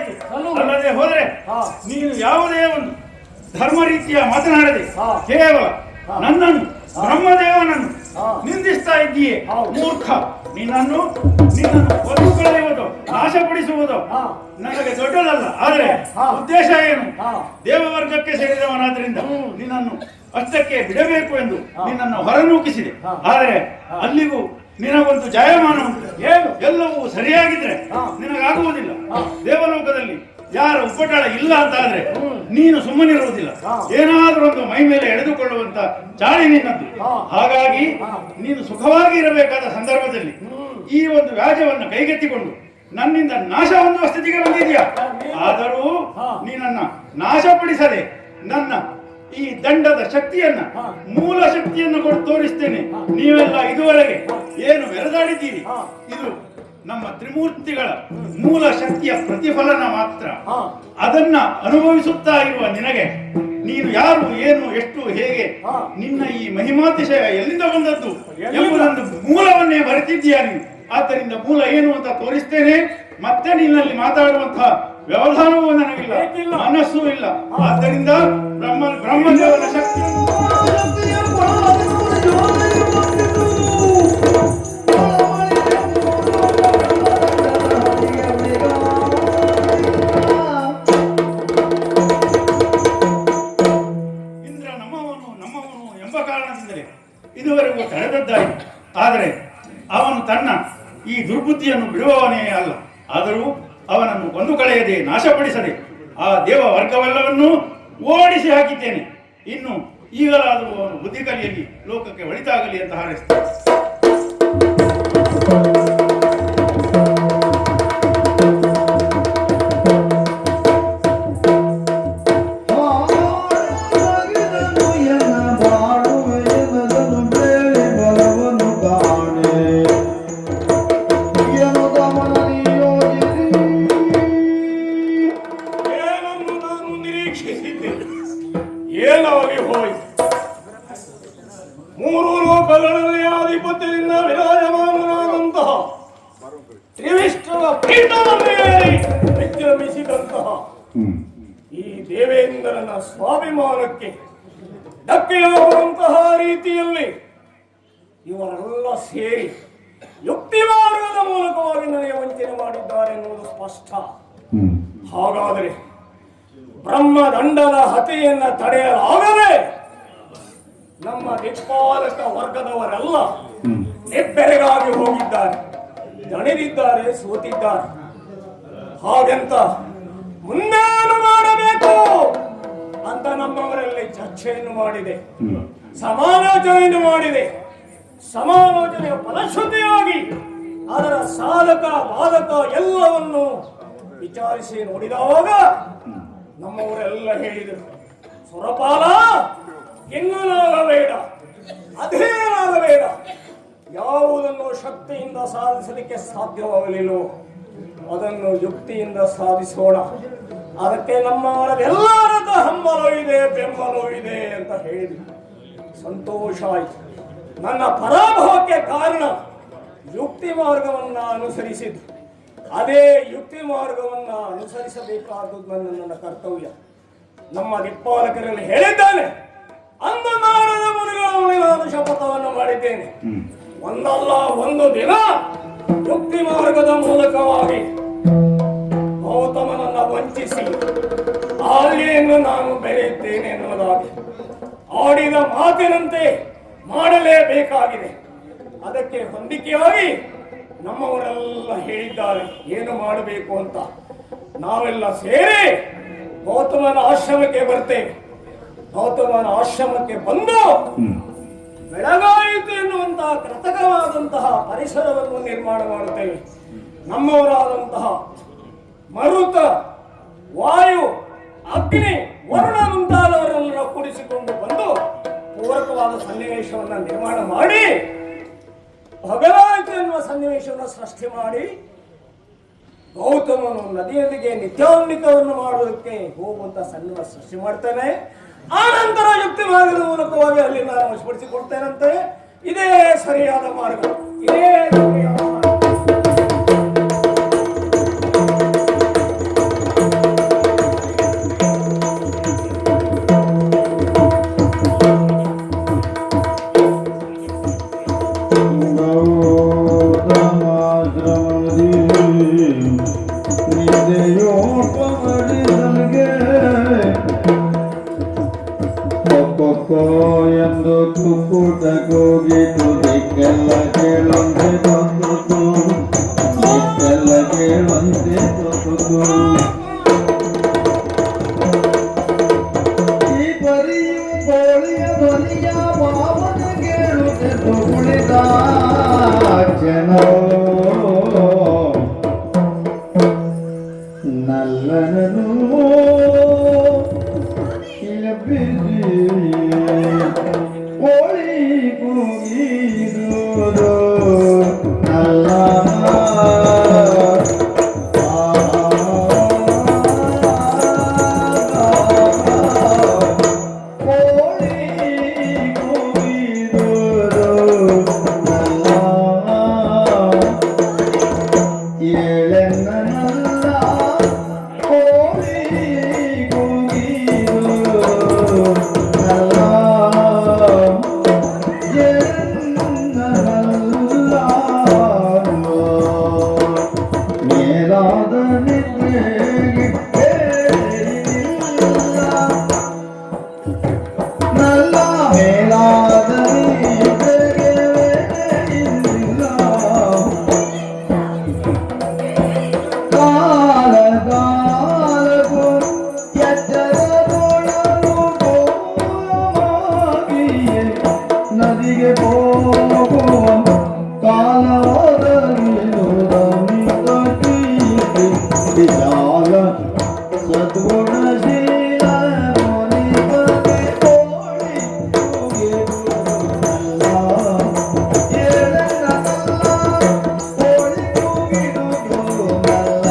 ಆಯಿತು. ಅಲ್ಲದೆ ಹೋದರೆ ನೀನು ಯಾವುದೇ ಒಂದು ಧರ್ಮ ರೀತಿಯ ಮಾತನಾಡದೆ ಕೇವಲ ನನ್ನನ್ನು ಬ್ರಹ್ಮದೇವನನ್ನು ನಿಂದಿಸ್ತಾ ಇದ್ದೀಯೇ ಮೂರ್ಖ. ನಿನ್ನನ್ನು ಕೊಂದು ಕಳೆಯುವುದು ನಾಶಪಡಿಸುವುದು ನನಗೆ ದೊಡ್ಡದಲ್ಲ. ಆದರೆ ಉದ್ದೇಶ ಏನು? ದೇವವರ್ಗಕ್ಕೆ ಸೇರಿದವನಾದ್ರಿಂದ ನಿನ್ನನ್ನು ಅಷ್ಟಕ್ಕೆ ಬಿಡಬೇಕು ಎಂದು ನಿನ್ನನ್ನು ಹೊರನೂಕಿಸಿದೆ. ಆದರೆ ಅಲ್ಲಿಗೂ ನಿನಗೊಂದು ಜಾಯಮಾನ ಉಂಟು. ಎಲ್ಲವೂ ಸರಿಯಾಗಿದ್ರೆ ನಿನಗಾಗುವುದಿಲ್ಲ. ದೇವಲೋಕದಲ್ಲಿ ಯಾರ ಉಪಟಳ ಇಲ್ಲ ಅಂತ ಆದ್ರೆ ನೀನು ಸುಮ್ಮನಿರುವುದಿಲ್ಲ. ಏನಾದರೂ ಒಂದು ಮೈ ಮೇಲೆ ಎಳೆದುಕೊಳ್ಳುವಂತ ಚಾಳಿ ನಿನ್ನದ್ದು. ಹಾಗಾಗಿ ನೀನು ಸುಖವಾಗಿ ಇರಬೇಕಾದ ಸಂದರ್ಭದಲ್ಲಿ ಈ ಒಂದು ವ್ಯಾಜ್ಯವನ್ನು ಕೈಗೆತ್ತಿಕೊಂಡು ನನ್ನಿಂದ ನಾಶ ಹೊಂದುವ ಸ್ಥಿತಿಗೆ ಬಂದಿದೆಯಾ? ಆದರೂ ನೀನನ್ನ ನಾಶಪಡಿಸದೆ ನನ್ನ ಈ ದಂಡದ ಶಕ್ತಿಯನ್ನ, ಮೂಲ ಶಕ್ತಿಯನ್ನು ಕೊಟ್ಟು ತೋರಿಸ್ತೇನೆ. ನೀವೆಲ್ಲ ಇದುವರೆಗೆ ಏನು ಮೆರೆದಾಡಿದ್ದೀರಿ ಇದು ನಮ್ಮ ತ್ರಿಮೂರ್ತಿಗಳ ಮೂಲ ಶಕ್ತಿಯ ಪ್ರತಿಫಲನ ಮಾತ್ರ. ಅದನ್ನ ಅನುಭವಿಸುತ್ತಾ ಇರುವ ನಿನಗೆ ನೀನು ಯಾರು, ಏನು, ಎಷ್ಟು, ಹೇಗೆ, ನಿನ್ನ ಈ ಮಹಿಮಾತಿಶಯ ಎಲ್ಲಿಂದ ಬಂದದ್ದು ಎಂಬುದೊಂದು ಮೂಲವನ್ನೇ ಬರೆತಿದ್ದೀಯಾ ನೀನು. ಆದ್ದರಿಂದ ಮೂಲ ಏನು ಅಂತ ತೋರಿಸ್ತೇನೆ. ಮತ್ತೆ ನಿನ್ನಲ್ಲಿ ಮಾತಾಡುವಂತಹ ವ್ಯವಧಾನವೂ ನನಗಿಲ್ಲ, ಮನಸ್ಸೂ ಇಲ್ಲ. ಆದ್ದರಿಂದ ಬ್ರಹ್ಮದೇವನ ಶಕ್ತಿ ಇಂದ್ರ ನಮ್ಮವನು ಎಂಬ ಕಾರಣದಿಂದಲೇ ಇದುವರೆಗೂ ತಡೆದದ್ದಾಯಿತು. ಆದರೆ ಅವನು ತನ್ನ ಈ ದುರ್ಬುದ್ಧಿಯನ್ನು ಬಿಡುವವನೇ ಅಲ್ಲ. ಆದರೂ ಅವನನ್ನು ಕೊಂದು ಕಳೆಯದೆ ನಾಶಪಡಿಸದೆ ಆ ದೇವ ವರ್ಗವೆಲ್ಲವನ್ನೂ ಓಡಿಸಿ ಹಾಕಿದ್ದೇನೆ. ಇನ್ನು ಈಗಲಾದರೂ ಅವನು ಬುದ್ಧಿ ಕಲಿಯಲಿ, ಲೋಕಕ್ಕೆ ಒಳಿತಾಗಲಿ ಅಂತ ಹಾರೈಸ್ತೇನೆ. ಏನಾಗಿ ಹೋಯಿತು? ಮೂರು ಲೋಕಗಳಲ್ಲಿ ಆಧಿಪತ್ಯದಿಂದ ವಿರಾಜಮಾನನಾದಂತಹ ತ್ರಿವಿಷ್ಣುವ ಪೀಠವನ್ನೇರಿ ವಿಜೃಂಭಿಸಿದಂತಹ ಈ ದೇವೇಂದ್ರನ ಸ್ವಾಭಿಮಾನಕ್ಕೆ ಧಕ್ಕೆಯಾಗುವಂತಹ ರೀತಿಯಲ್ಲಿ ಇವರೆಲ್ಲ ಸೇರಿ ಯುಕ್ತಿ ಮಾರ್ಗದ ಮೂಲಕವಾಗಿ ನನಗೆ ವಂಚನೆ ಮಾಡಿದ್ದಾರೆ ಎನ್ನುವುದು ಸ್ಪಷ್ಟ. ಹಾಗಾದರೆ ಬ್ರಹ್ಮದಂಡದ ಹತೆಯನ್ನ ತಡೆಯಲಾಗದೆ ನಮ್ಮ ದಿಕ್ಪಾಲಕ ವರ್ಗದವರೆಲ್ಲ ನಿಬ್ಬೆರಗಾಗಿ ಹೋಗಿದ್ದಾರೆ, ದಣಿದಿದ್ದಾರೆ, ಸೋತಿದ್ದಾರೆ. ಹಾಗೆಂತ ಮುಂದೇನು ಮಾಡಬೇಕು ಅಂತ ನಮ್ಮವರಲ್ಲಿ ಚರ್ಚೆಯನ್ನು ಮಾಡಿದೆ, ಸಮಾಲೋಚನೆಯನ್ನು ಮಾಡಿದೆ. ಸಮಾಲೋಚನೆಯ ಫಲಶ್ರುತಿಯಾಗಿ ಅದರ ಸಾಧಕ ಬಾಧಕ ಎಲ್ಲವನ್ನು ವಿಚಾರಿಸಿ ನೋಡಿದಾಗ ನಮ್ಮವರೆಲ್ಲ ಹೇಳಿದರು, ಸುರಪಾಲ ಇನ್ನೂನಾಗಬೇಡ, ಅಧೇನಾಗಬೇಡ. ಯಾವುದನ್ನು ಶಕ್ತಿಯಿಂದ ಸಾಧಿಸಲಿಕ್ಕೆ ಸಾಧ್ಯವಾಗಲಿಲ್ಲವೋ ಅದನ್ನು ಯುಕ್ತಿಯಿಂದ ಸಾಧಿಸೋಣ. ಅದಕ್ಕೆ ನಮ್ಮವರೆಲ್ಲರದ ಹಂಬಲವೂ ಇದೆ, ಬೆಂಬಲವೂ ಇದೆ ಅಂತ ಹೇಳಿದ್ರು. ಸಂತೋಷ ಆಯಿತು. ನನ್ನ ಪರಾಭವಕ್ಕೆ ಕಾರಣ ಯುಕ್ತಿ ಮಾರ್ಗವನ್ನ ಅನುಸರಿಸಿದ್ದು. ಅದೇ ಯುಕ್ತಿ ಮಾರ್ಗವನ್ನ ಅನುಸರಿಸಬೇಕಾದದ್ದು ನನ್ನ ಕರ್ತವ್ಯ. ನಮ್ಮ ದಿಕ್ಪಾಲಕರಲ್ಲಿ ಹೇಳಿದ್ದಾನೆ, ಅಂದ ನಾರದ ಮುನಿಗಳಲ್ಲಿ ನಾನು ಶಪಥವನ್ನು ಮಾಡಿದ್ದೇನೆ. ಒಂದಲ್ಲ ಒಂದು ದಿನ ಯುಕ್ತಿ ಮಾರ್ಗದ ಮೂಲಕವಾಗಿ ಗೌತಮನನ್ನ ವಂಚಿಸಿ ಆಳ್ಯೆಯನ್ನು ನಾನು ಬೆರೆಯುತ್ತೇನೆ ಎನ್ನುವುದಾಗಿ ಆಡಿದ ಮಾತಿನಂತೆ ಮಾಡಲೇಬೇಕಾಗಿದೆ. ಅದಕ್ಕೆ ಹೊಂದಿಕೆಯಾಗಿ ನಮ್ಮವರೆಲ್ಲ ಹೇಳಿದ್ದಾರೆ ಏನು ಮಾಡಬೇಕು ಅಂತ. ನಾವೆಲ್ಲ ಸೇರಿ ಗೌತಮನ ಆಶ್ರಮಕ್ಕೆ ಬರ್ತೇವೆ. ಗೌತಮನ ಆಶ್ರಮಕ್ಕೆ ಬಂದು ಬೆಳಗಾಯಿತು ಎನ್ನುವಂತಹ ಕೃತಕವಾದಂತಹ ಪರಿಸರವನ್ನು ನಿರ್ಮಾಣ ಮಾಡುತ್ತೇವೆ. ನಮ್ಮವರಾದಂತಹ ಮರುತ, ವಾಯು, ಅಗ್ನಿ, ವರುಣ ಮುಂತಾದವರನ್ನು ಕೂಡಿಸಿಕೊಂಡು ಬಂದು ಪೂರಕವಾದ ಸನ್ನಿವೇಶವನ್ನು ನಿರ್ಮಾಣ ಮಾಡಿ ಭಗವಾಯಿತು ಎನ್ನುವ ಸನ್ನಿವೇಶವನ್ನು ಸೃಷ್ಟಿ ಮಾಡಿ ಗೌತಮನು ನದಿಯೊಂದಿಗೆ ನಿತ್ಯೋನ್ನಿತವನ್ನು ಮಾಡುವುದಕ್ಕೆ ಹೋಗುವಂತ ಸನ್ನಿವೇಶ ಸೃಷ್ಟಿ ಮಾಡ್ತಾನೆ. ಆ ನಂತರ ಯುಕ್ತಿ ಮಾರ್ಗದ ಮೂಲಕವಾಗಿ ಅಲ್ಲಿ ನಾನು ವಶಪಡಿಸಿಕೊಡ್ತೇನಂತೆ. ಇದೇ ಸರಿಯಾದ ಮಾರ್ಗ, ಇದೇ ಸರಿಯಾದ ಮಾರ್ಗ. ಮನೆಯೋಪ ಮಡಿದಲ್ಗೆ ಕೊಕ್ಕೊ ಎಂದು ಕುಕ್ಕುಟ ಕೂಗಿತು ದಿಕ್ಕೆಲ್ಲ ಕೇಳುವಂತೆ ತೊಂದುತು ದಿಕ್ಕೆಲ್ಲ ಕೇಳುವಂತೆ ತೊಂದುತು ಈ ಪರಿಯು ಕೋಳಿಯ ಧ್ವನಿಯ ಮಾವನ ಕೇಳುತ್ತೆದ್ದು ಕುಳಿತ ಜನೋ ನಲ್ಲನನು ಕೋಳಿ ಕೂಗಿದುದು ನಲ್ಲ ಕೋಳಿ ಕೂಗಿದುದು ನಲ್ಲ ಏಳೆನ್ನ ನಲ್ಲ ಕೋಳಿ ಕೂಗಿದುದು ನಲ್ಲ ಮೇಲಾದ ನಿದ್ರೆಗೆ ನಲ್ಲ ಮೇಲಾದ ನಿದ್ರೆಗೆ ಇಲ್ಲ ಕಾಲ ಕಾಲಕ್ಕೂ ಎಚ್ಚರಗೊಳ್ಳಲು ಹೋಗಿಯೇ ನದಿಗೆ ಹೋಗುವ ಕಾಲದಲ್ಲಿರುವುದ ವಿಶಾಲ ಸದ್ಗುಣಶೀಲ ಮುನಿಪತಿ ಕೋಳಿ ಕೂಗಿದುದಲ್ಲ ಏಳನಲ್ಲ ಕೋಳಿ ಕೂಗಿದುದಲ್ಲ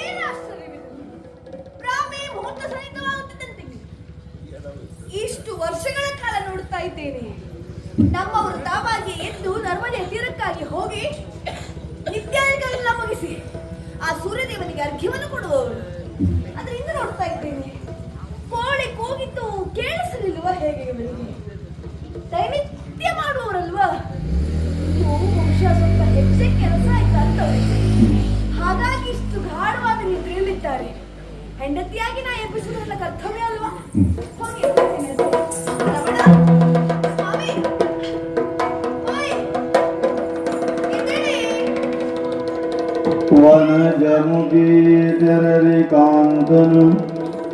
ಏನು ಆಶ್ಚರ್ಯವಿದು? ಭ್ರಾಮೆ ಮುಹೂರ್ತ ಸಹಿತವಾಗುತ್ತಿದ್ದಂತೆ ಇಷ್ಟು ವರ್ಷಗಳ ಕಾಲ ನೋಡುತ್ತಾ ಇದ್ದೇನೆ. ನಮ್ಮವರು ತಾವಾಗಿ ಎದ್ದು ನರ್ಮದೆಯ ತೀರಕ್ಕಾಗಿ ಹೋಗಿ ನಿತ್ಯಾನಿಗಳನ್ನೆಲ್ಲ ಮುಗಿಸಿ ಆ ಸೂರ್ಯದೇವನಿಗೆ ಅರ್ಘ್ಯವನ್ನು ಕೊಡುವವರು. ಆದ್ರೆ ಇನ್ನು ನೋಡ್ತಾ ಇದ್ದೇನೆ, ಕೋಳಿ ಕೂಗಿದ್ದು ಕೇಳಿಸಲಿಲ್ವಾ? ಹೇಗೆ ಇವರಿಗೆ ದೈನಿತ್ಯ ಮಾಡುವವರಲ್ವಾ? ಇವು ಬಹುಶಃ ಸ್ವಲ್ಪ ಹೆಚ್ಚೆ ಕೆಲಸ ಆಯ್ತಾ ಅಂತವ್ರಿಗೆ. ಹಾಗಾಗಿ ಇಷ್ಟು ಗಾಢವಾದ ನಿದ್ರೆಯಲ್ಲಿದ್ದಾರೆ. ಹೆಂಡತಿಯಾಗಿ ನಾ ಎಬ್ಬಿಸುವುದು ನನ್ನ ಕರ್ತವ್ಯ ಅಲ್ವಾ? ಹೋಗಿ ಎಬ್ಬಿಸ್ತೇನೆ ಅಷ್ಟೇ. ರಮಣ, ಸ್ವಾಮಿ, ಓಯ್, ಎದ್ದೇಳಿ. ವನಜಮುಗಿ ತೆರರಿ ಕಾಂತನು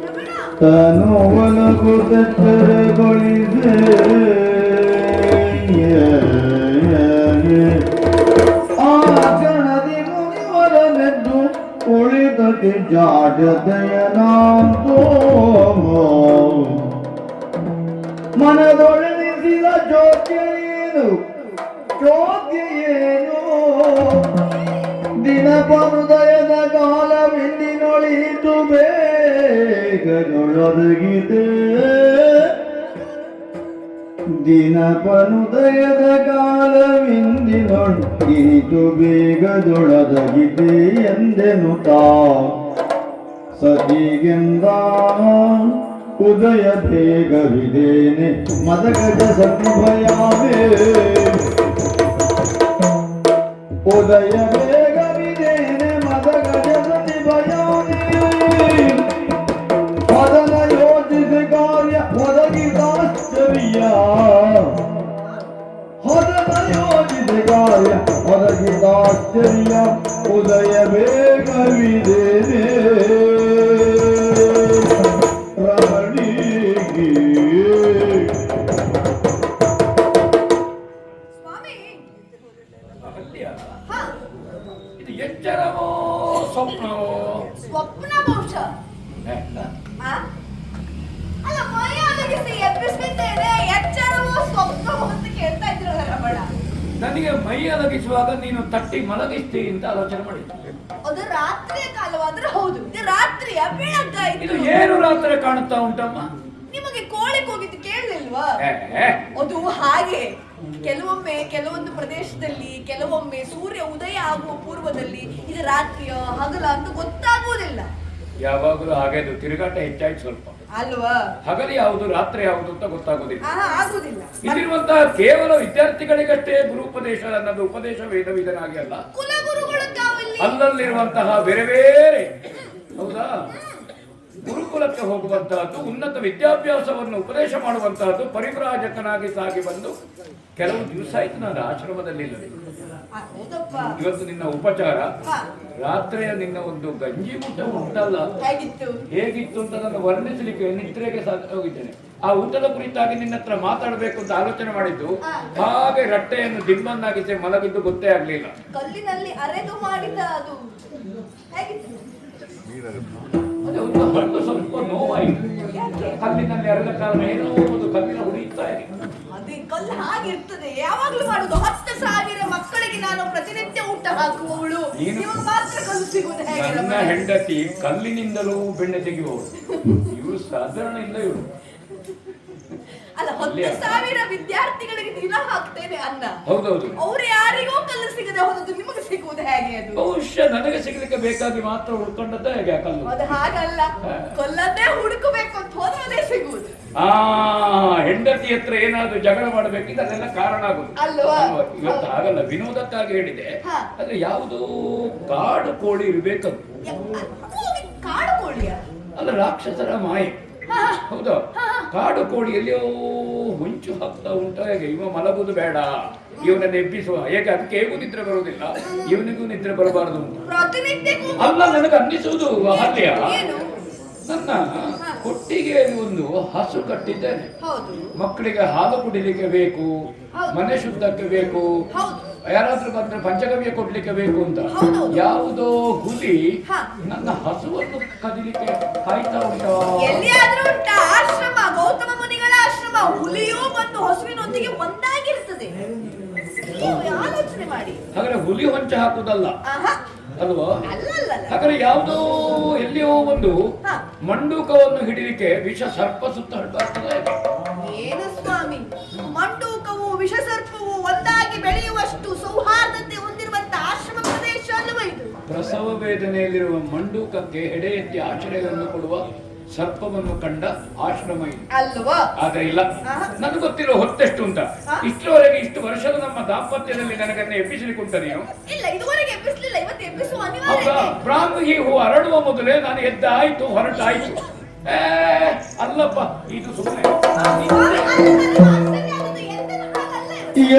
ರಮಣ, ತನುವನಕು ತೆಚ್ಚರಗೊಳಿಸೆ ಆ ಕ್ಷಣದಿ ಮುನಿವರನೆದ್ದು ಉಳಿದಕ್ಕೆ ಜಾಡ್ಯದಯನಾಂತೋ ಮನದೊಳನಿಸಿದ ಚೋದ್ಯೇನು ಚೋದ್ಯೇನು ದಿನಪನುದಯದ ಕಾಲವಿಂದಿನೊಳಿತು ಬೇಗದೊಳದಗಿದೆ ದಿನಪನುದಯದ ಕಾಲವಿಂದಿನೊಳಿತು ಬೇಗದೊಳದಗಿದೆ ಎಂದೆನುತಾ ಸತಿಗೆಂದ ಉದಯ ಬೇಗವಿದೇನೆ ಮದಗಜ ಸತಿ ಭಯಾವೇ ಉದಯ ಬೇಗವಿದೇನೆ ಮದಗಜ ಸತಿ ಭಯಾವೇ ಮೊದಲ ಯೋಜಿತ ಕಾರ್ಯ ಒದಗಿದಾಶ್ಚರ್ಯ ಮೊದಲ ಯೋಜಿತ ಕಾರ್ಯ ಒದಗಿದಾಶ್ಚರ್ಯ ಉದಯ ಬೇಗವಿದೇನೆ ಸ್ವಾಮಿ, ಅಗತ್ಯ. ಹಾ, ಇದು ಎಚ್ಚರವೋ ಸ್ವಪ್ನವೋ? ಸ್ವಪ್ನ ಬಹುಶಃ. ಆ? ಅಲ್ಲ, ಮೈ ಅಲಗಿಸಿ ಎಬ್ಬಿಸಿದ್ದೇನೆ, ಎಚ್ಚರವೋ ಸ್ವಪ್ನವೋ ಅಂತ ಕೇಳ್ತಾ ಇದ್ರಲ್ಲ ರಮಣ. ನನಗೆ ಮೈ ಅಲಗಿಸುವಾಗ ನೀನು ತಟ್ಟಿ ಮಲಗಿಸ್ತಿ ಅಂತ ಆಲೋಚನೆ ಮಾಡಿದ್ದೆ. ಅದು ರಾತ್ರಿಯ ಕಾಲವಾದ್ರೆ ಹೌದು, ಇದು ರಾತ್ರಿಯ ಬೆಳಗ್ಗಾಯ್ತು. ಇದು ಏನು ರಾತ್ರಿ ಕಾಣುತ್ತಾ ಉಂಟಮ್ಮ? ನಿಮಗೆ ಕೋಳಿ ಕೂಗಿದ್ದು ಕೇಳಲಿಲ್ವಾ? ಏ, ಅದು ಹಾಗೆ ಕೆಲವೊಮ್ಮೆ ಕೆಲವೊಂದು ಪ್ರದೇಶದಲ್ಲಿ ಕೆಲವೊಮ್ಮೆ ಸೂರ್ಯ ಉದಯ ಆಗುವ ಪೂರ್ವದಲ್ಲಿ ಇದು ರಾತ್ರಿಯ ಹಗಲ ಅಂತ ಗೊತ್ತಾಗುವುದಿಲ್ಲ. ಯಾವಾಗಲೂ ಹಾಗೆ ಅದು ತಿರುಗಾಟ ಹೆಚ್ಚಾಯ್ತು ಸ್ವಲ್ಪ. ಅಲ್ವಾ? ಹಗಲು ಯಾವುದು ರಾತ್ರಿ ಯಾವುದು ಅಂತ ಗೊತ್ತಾಗೋದಿಲ್ಲ. ಆಗುದಿಲ್ಲ. ಇಲ್ಲಿರುವಂತಹ ಕೇವಲ ವಿದ್ಯಾರ್ಥಿಗಳಿಗಷ್ಟೇ ಗುರುಪದೇಶ ಅನ್ನೋದು ಉಪದೇಶ ವೇದವಿದನಾಗಿ ಅಲ್ಲ, ಕುಲಗುರುಗಳು ತಾವಲ್ಲಿ ಅಲ್ಲಲ್ಲಿರುವಂತಹ ಬೇರೆ ಬೇರೆ, ಹೌದಾ, ಗುರುಕುಲಕ್ಕೆ ಹೋಗುವಂತಹದ್ದು, ಉನ್ನತ ವಿದ್ಯಾಭ್ಯಾಸವನ್ನು ಉಪದೇಶ ಮಾಡುವಂತಹದ್ದು, ಪರಿವ್ರಾಜಕನಾಗಿ ಸಾಗಿ ಬಂದು ಕೆಲವು ದಿವಸ ಆಯ್ತು ನಾನು ಆಶ್ರಮದಲ್ಲಿ ಇಲ್ಲದೆ. ಹೌದಪ್ಪ. ಇವತ್ತು ನಿನ್ನ ಉಪಚಾರ, ಹಾ. ರಾತ್ರಿಯ ನಿನ್ನ ಒಂದು ಗಂಜಿ ಊಟ ಉಂಟಲ್ಲ, ಹೇಗಿತ್ತು ಅಂತ ನಾನು ವರ್ಣಿಸಲಿಕ್ಕೆ ನಿದ್ರೆಗೆ ಹೋಗಿದ್ದೇನೆ. ಆ ಊಟದ ಕುರಿತಾಗಿ ನಿನ್ನ ಹತ್ರ ಮಾತಾಡಬೇಕು ಅಂತ ಆಲೋಚನೆ ಮಾಡಿದ್ದು, ಹಾಗೆ ರಟ್ಟೆಯನ್ನು ದಿಂಬನ್ನಾಗಿಸಿ ಮಲಗಿದ್ದು ಗೊತ್ತೇ ಆಗ್ಲಿಲ್ಲ. ಕಲ್ಲಿನಲ್ಲಿ ಅರೆದು ಮಾಡಿದ ಅದು ಹೇಗಿತ್ತು? ಅದೇ ಒಂದು ಹಣ್ಣು ಸ್ವಲ್ಪ ನೋವಾಯಿತು. ಕಲ್ಲಿನಲ್ಲಿ ಅರೆದ ಕಾರಣ ಏನೋ ಒಂದು ಕಲ್ಲಿನ ಉರಿಯುತ್ತಾ ಇದೆ. ಅದೇ ಕಲ್ಲು ಹಾಗಿರ್ತದೆ, ಯಾವಾಗ್ಲೂ ಮಾಡುದು. 10,000 ಮಕ್ಕಳಿಗೆ ನಾನು ಪ್ರತಿನಿತ್ಯ ಊಟ ಹಾಕುವವಳು, ನಿಮಗೆ ಮಾತ್ರ ಕಲ್ಲು ಸಿಗುವುದು ಹೇಗೆ? ನನ್ನ ಹೆಂಡತಿ ಕಲ್ಲಿನಿಂದಲೂ ಬೆಣ್ಣೆ ತೆಗೆಯುವವಳು, ಇವರು ಸಾಧಾರಣ ಇಲ್ಲ ಇವರು. ಅಲ್ಲ, 10,000 ವಿದ್ಯಾರ್ಥಿಗಳಿಗೆ ದಿನ ಹಾಕ್ತೇನೆ ಅನ್ನ. ಹೌದೌದು. ಅವ್ರು ಯಾರಿಗೂ ಕಲ್ಲು ಸಿಗದೆ ಹೋದದ್ದು ನಿಮಗೆ ಸಿಗುವುದು ಹೇಗೆ? ಅದು ಬಹುಶಃ ನನಗೆ ಸಿಗಲಿಕ್ಕೆ ಬೇಕಾಗಿ ಮಾತ್ರ ಹುಡ್ಕೊಂಡದ್ದ ಹೇಗೆ ಆ ಕಲ್ಲು? ಅದು ಹಾಗಲ್ಲ, ಕೊಲ್ಲನ್ನೇ ಹುಡುಕಬೇಕು ಅಂತ ಹೋದ್ರೆ ಸಿಗುವುದು. ಹೆಂಡತಿ ಹತ್ರ ಏನಾದ್ರು ಜಗಳ ಮಾಡಬೇಕಿದ್ರೆ ಅದೆಲ್ಲ ಕಾರಣ ಆಗುದು ಅಲ್ವಾ? ಇವತ್ತು ಹಾಗಲ್ಲ, ವಿನೋದಕ್ಕಾಗಿ ಹೇಳಿದೆ. ಆದ್ರೆ ಯಾವುದೋ ಕಾಡು ಕೋಳಿ ಇರ್ಬೇಕಂತ. ಕಾಡು ಕೋಳಿಯ ಅಲ್ಲ, ರಾಕ್ಷಸರ ಮಾಯೆ. ಹೌದಾ? ಕಾಡು ಕೋಳಿ ಎಲ್ಲಿಯೋ ಹೊಂಚು ಹಾಕ್ತಾ ಉಂಟ. ಹೇಗೆ ಇವ ಮಲಗುದು ಬೇಡ, ಇವನನ್ನು ಎಬ್ಬಿಸುವ, ಹೇಗೆ ಅದಕ್ಕೆ ಹೇಗೂ ನಿದ್ರೆ ಬರುವುದಿಲ್ಲ, ಇವನಿಗೂ ನಿದ್ರೆ ಬರಬಾರದು ಅಲ್ಲ ನನಗೆ ಅನ್ನಿಸುವುದು. ಅಲ್ಲಿಯ ನನ್ನ ಕೊಟ್ಟಿಗೆ ಒಂದು ಹಸು ಕಟ್ಟಿದ್ದೇನೆ. ಮಕ್ಕಳಿಗೆ ಹಾಲು ಕುಡಿಲಿಕ್ಕೆ ಬೇಕು, ಮನೆ ಶುದ್ಧಕ್ಕೆ ಬೇಕು, ಯಾರಾದ್ರೂ ಬಂದ್ರೆ ಪಂಚಗವ್ಯ ಕೊಡ್ಲಿಕ್ಕೆ ಬೇಕು ಅಂತ ಯಾವುದೋ ಹುಲಿ ನನ್ನ ಹಸುವನ್ನು ಕದಿಲಿಕ್ಕೆ ಕಾಯ್ತಾ ಉಂಟಾ? ಎಲ್ಲಿಯಾದ್ರೂ ಉಂಟಾ? ಆಶ್ರಮ, ಗೌತಮ ಮುನಿಗಳ ಆಶ್ರಮ. ಹುಲಿಯೂ ಬಂದು ಹಸುವಿನೊಂದಿಗೆ ಒಂದಾಗಿರ್ತದೆ. ಆಲೋಚನೆ ಮಾಡಿ. ಹಾಗಾದ್ರೆ ಹುಲಿ ಹೊಂಚ ಹಾಕುದಲ್ಲ ಅಲ್ವಾ? ಹಾಗಾದ್ರೆ ಯಾವುದೋ ಎಲ್ಲಿಯೋ ಒಂದು ಮಂಡೂಕವನ್ನು ಹಿಡಿಲಿಕ್ಕೆ ವಿಷ ಸರ್ಪ ಸುತ್ತ ಹರಡ್ತದೆ. ಏನು ಸ್ವಾಮಿ, ಮಂಡೂಕವು ವಿಷ ಸರ್ಪವು ಒಂದಾಗಿ ಬೆಳೆಯುವಷ್ಟು ಸೌಹಾರ್ದತೆ ಹೊಂದಿರುವಂತಹ ಆಶ್ರಮ ಪ್ರದೇಶ ಅಲ್ಲವ ಇದು? ಪ್ರಸವ ವೇದನೆಯಲ್ಲಿರುವ ಮಂಡೂಕಕ್ಕೆ ಹೆಡೆ ಎತ್ತಿ ಆಶ್ರಯವನ್ನು ಕೊಡುವ ಸರ್ಪವನ್ನು ಕಂಡ ಆಶ್ರಮ ಇದು ಅಲ್ವಾ? ಆದ್ರೆ ಇಲ್ಲ, ನನಗೆ ಗೊತ್ತಿರೋ ಹೊತ್ತೆಷ್ಟು ಅಂತ. ಇಷ್ಟರವರೆಗೆ ಇಷ್ಟು ವರ್ಷದ ನಮ್ಮ ದಾಂಪತ್ಯದಲ್ಲಿ ನನಗನ್ನ ಎಬ್ಬಿಸಲಿಕ್ಕೆ ಉಂಟ ನೀನು? ಇಲ್ಲ, ಇದುವರೆಗೆ ಎಬ್ಬಿಸಲಿಲ್ಲ. ಇವತ್ತು ಎಬ್ಬಿಸುವ ಅನಿವಾರ್ಯ. ಬ್ರಾಹ್ಮಿ ಹೂ ಅರಳುವ ಮೊದಲೇ ನಾನು ಎದ್ದಾಯ್ತು, ಹೊರಟಾಯ್ತು. ಅಲ್ಲಪ್ಪ, ಇದು ಸುಮ್ಮನೆ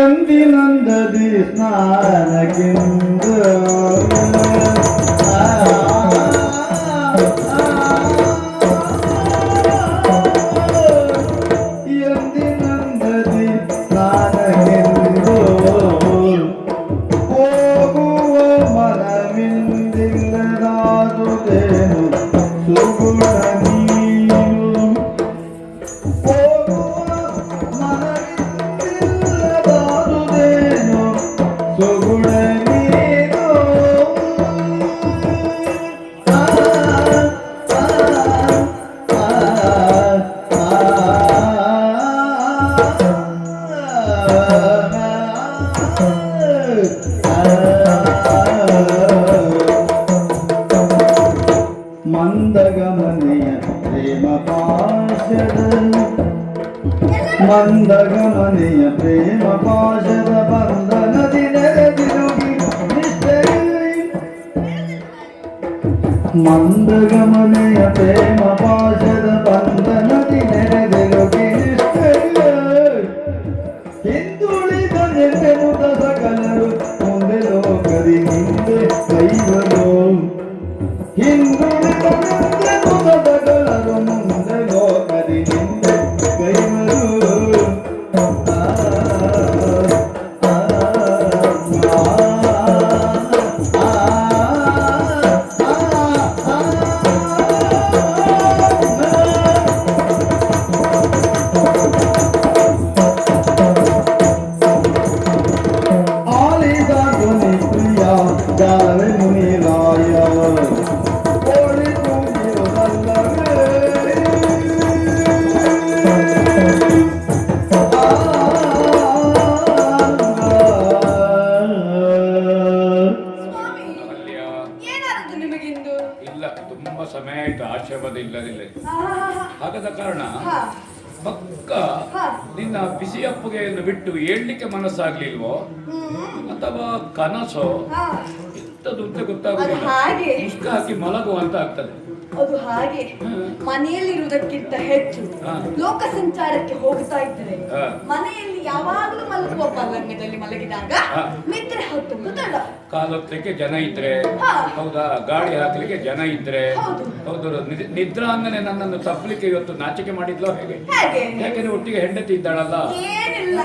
ಎಂದಿನಂದದಿ ಸ್ನಾನಕ್ಕೆಂದು ಎಂದಿನಂದದಿ ಸ್ನಾನಕ್ಕೆಂದು ಹೋಗುವ ಮನವಿಂದಿಲ್ಲದಾದುದೇನು ಸುಗುಣ ನೀನು. ಹೋಗುವ ಮನವಿಂದಿಲ್ಲದಾದುದೇನು ಸುಗುಣ ನೀನು. ಮಂದಗಮನೆಯ ಪ್ರೇಮ ಪಾಶದ ಮಂದಗಮನೆಯ ಪ್ರೇಮ ಪಾಶದ ಬಂಧನದಿ ನೆರೆದಿರುಗಿ ನಿಷ್ಠೆಯಲ್ಲಿ. ಮಂದಗಮನೆಯ ಪ್ರೇಮ ಪಾಶದ ಬಂಧನದಿ ನೆರೆದಿರುಗಿ ನಿಷ್ಠೆಯಲ್ಲಿ. ಹಿಂದುಳಿದ ನೆನೆನುದ ಸಕಲರು ಮುಂದೆ ಲೋಕದಿ ಹಿಂದೆ ಕೈವರು. ಹಿಂದುಳಿದ ನೆನೆನುದ ಸಕಲರು ಮುಂದೆ ಲೋಕದಿ ಹಿಂದೆ ಕೈವರು. ಹಾಗಾದ ಕಾರಣ ಹಾ. ಪಕ್ಕ ಹಾ. ನಿನ್ನ ಬಿಸಿ ಅಪ್ಪಗೆಯನ್ನು ಬಿಟ್ಟು ಏಳ್ಲಿಕ್ಕೆ ಮನಸ್ಸಾಗ್ಲಿಲ್ವೋ ಹ್ಮ್. ಅಥವಾ ಕನಸೋ ಹಾ. ಇಂಥದ್ದು ಅಂತ ಅದು ಗೊತ್ತಾಗುದಿಲ್ಲ. ಹಾಗೆ ಮುಸ್ಕ ಹಾಕಿ ಮಲಗುವಂತ ಆಗ್ತದೆ. ಅದು ಹಾಗೆ ಮನೆಯಲ್ಲಿರುವುದಕ್ಕಿಂತ ಹೆಚ್ಚು ಹಾ. ಲೋಕ ಸಂಚಾರಕ್ಕೆ ಹೋಗ್ತಾ ಇದ್ರೆ ಹಾ. ಮನೆಯಲ್ಲಿ ಯಾವಾಗಲೂ ಮಲಗುವ ಪಲ್ಲಂಗದಲ್ಲಿ ಮಲಗಿದಾಗ ಹಾ. ನಿದ್ರೆ ಹೊತ್ತು ತಡ. ಕಾಲೊತ್ತಲಿಕ್ಕೆ ಜನ ಇದ್ರೆ ಹಾ. ಹೌದಾ, ಗಾಳಿ ಹಾಕ್ಲಿಕ್ಕೆ ಜನ ಇದ್ರೆ ಹೌದು. ಹೌದು. ನಿದ್ರಾಂಗನೆ ನನ್ನನ್ನು ತಪ್ಪಲಿಕ್ಕೆ ಇವತ್ತು ನಾಚಿಕೆ ಮಾಡಿದ್ಲೋ ಹೇಗೆ? ಹೇಗೆ ಯಾಕೆಂದ್ರೆ ಒಟ್ಟಿಗೆ ಹೆಂಡತಿ ಇದ್ದಾಳಲ್ಲ. ಏನಿಲ್ಲ,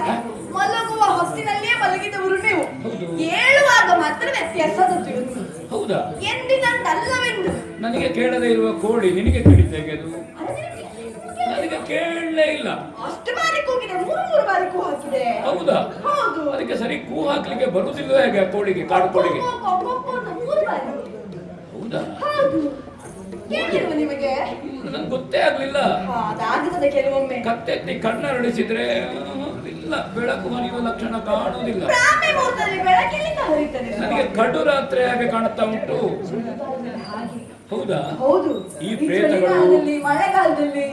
ಮಲಗುವ ಹೊತ್ತಿನಲ್ಲಿಯೇ ಮಲಗಿದವರು ನೀವು. ಹೌದು. ಏಳುವಾಗ ಮಾತ್ರ ವ್ಯತ್ಯಾಸದದ್ದು ಇವತ್ತು. ಹೌದಾ? ಎಂದಿನಂದಲ್ಲವೆಂದು ನನಗೆ ಕೇಳದೇ ಇರುವ ಕೋಳಿ ನಿನಗೆ ಕೇಳಿದ್ದೆ ಹೇಗೆ ಅದು? ನನಗೆ ಕೇಳಲೇ ಇಲ್ಲ. ಅಷ್ಟು ಬಾರಿ ಕೂಗಿದೆ, ಮೂರು ಬಾರಿ ಕೂ ಹಾಕಿದೆ. ಹೌದಾ? ಹೌದು. ಅದಕ್ಕೆ ಸರಿ ಕೂ ಹಾಕ್ಲಿಕ್ಕೆ ಬರುವುದಿಲ್ಲ ಹೇಗೆ ಆ ಕೋಳಿಗೆ, ಕಾಡು ಕೋಳಿಗೆ? ಮೂರು ಬಾರಿ. ಹೌದಾ? ಹೌದು. ಏನಿರುವ ನಿಮಗೆ? ನನ್ಗೆ ಗೊತ್ತೇ ಆಗ್ಲಿಲ್ಲ. ಅದಾಗುತ್ತದೆ ಕೆಲವೊಮ್ಮೆ. ಕತ್ತೆತ್ತಿ ಕಣ್ಣರಳಿಸಿದ್ರೆ ಇಲ್ಲ, ಬೆಳಕು ಹರಿಯುವ ಲಕ್ಷಣ ಕಾಣುವುದಿಲ್ಲ. ಬ್ರಾಹ್ಮಿ ಮುಹೂರ್ತದಲ್ಲಿ ಬೆಳಕಿನಿಂದ ಹರಿಯುತ್ತದೆ. ನನಗೆ ಕಡು ರಾತ್ರಿ ಹಾಗೆ ಕಾಣುತ್ತಾ ಉಂಟು. ಹಾಗೆ. ಹೌದಾ? ಹೌದು. ಈ ಪ್ರೇತಗಳು ಚಳಿಗಾಲದಲ್ಲಿ, ಮಳೆಗಾಲದಲ್ಲಿ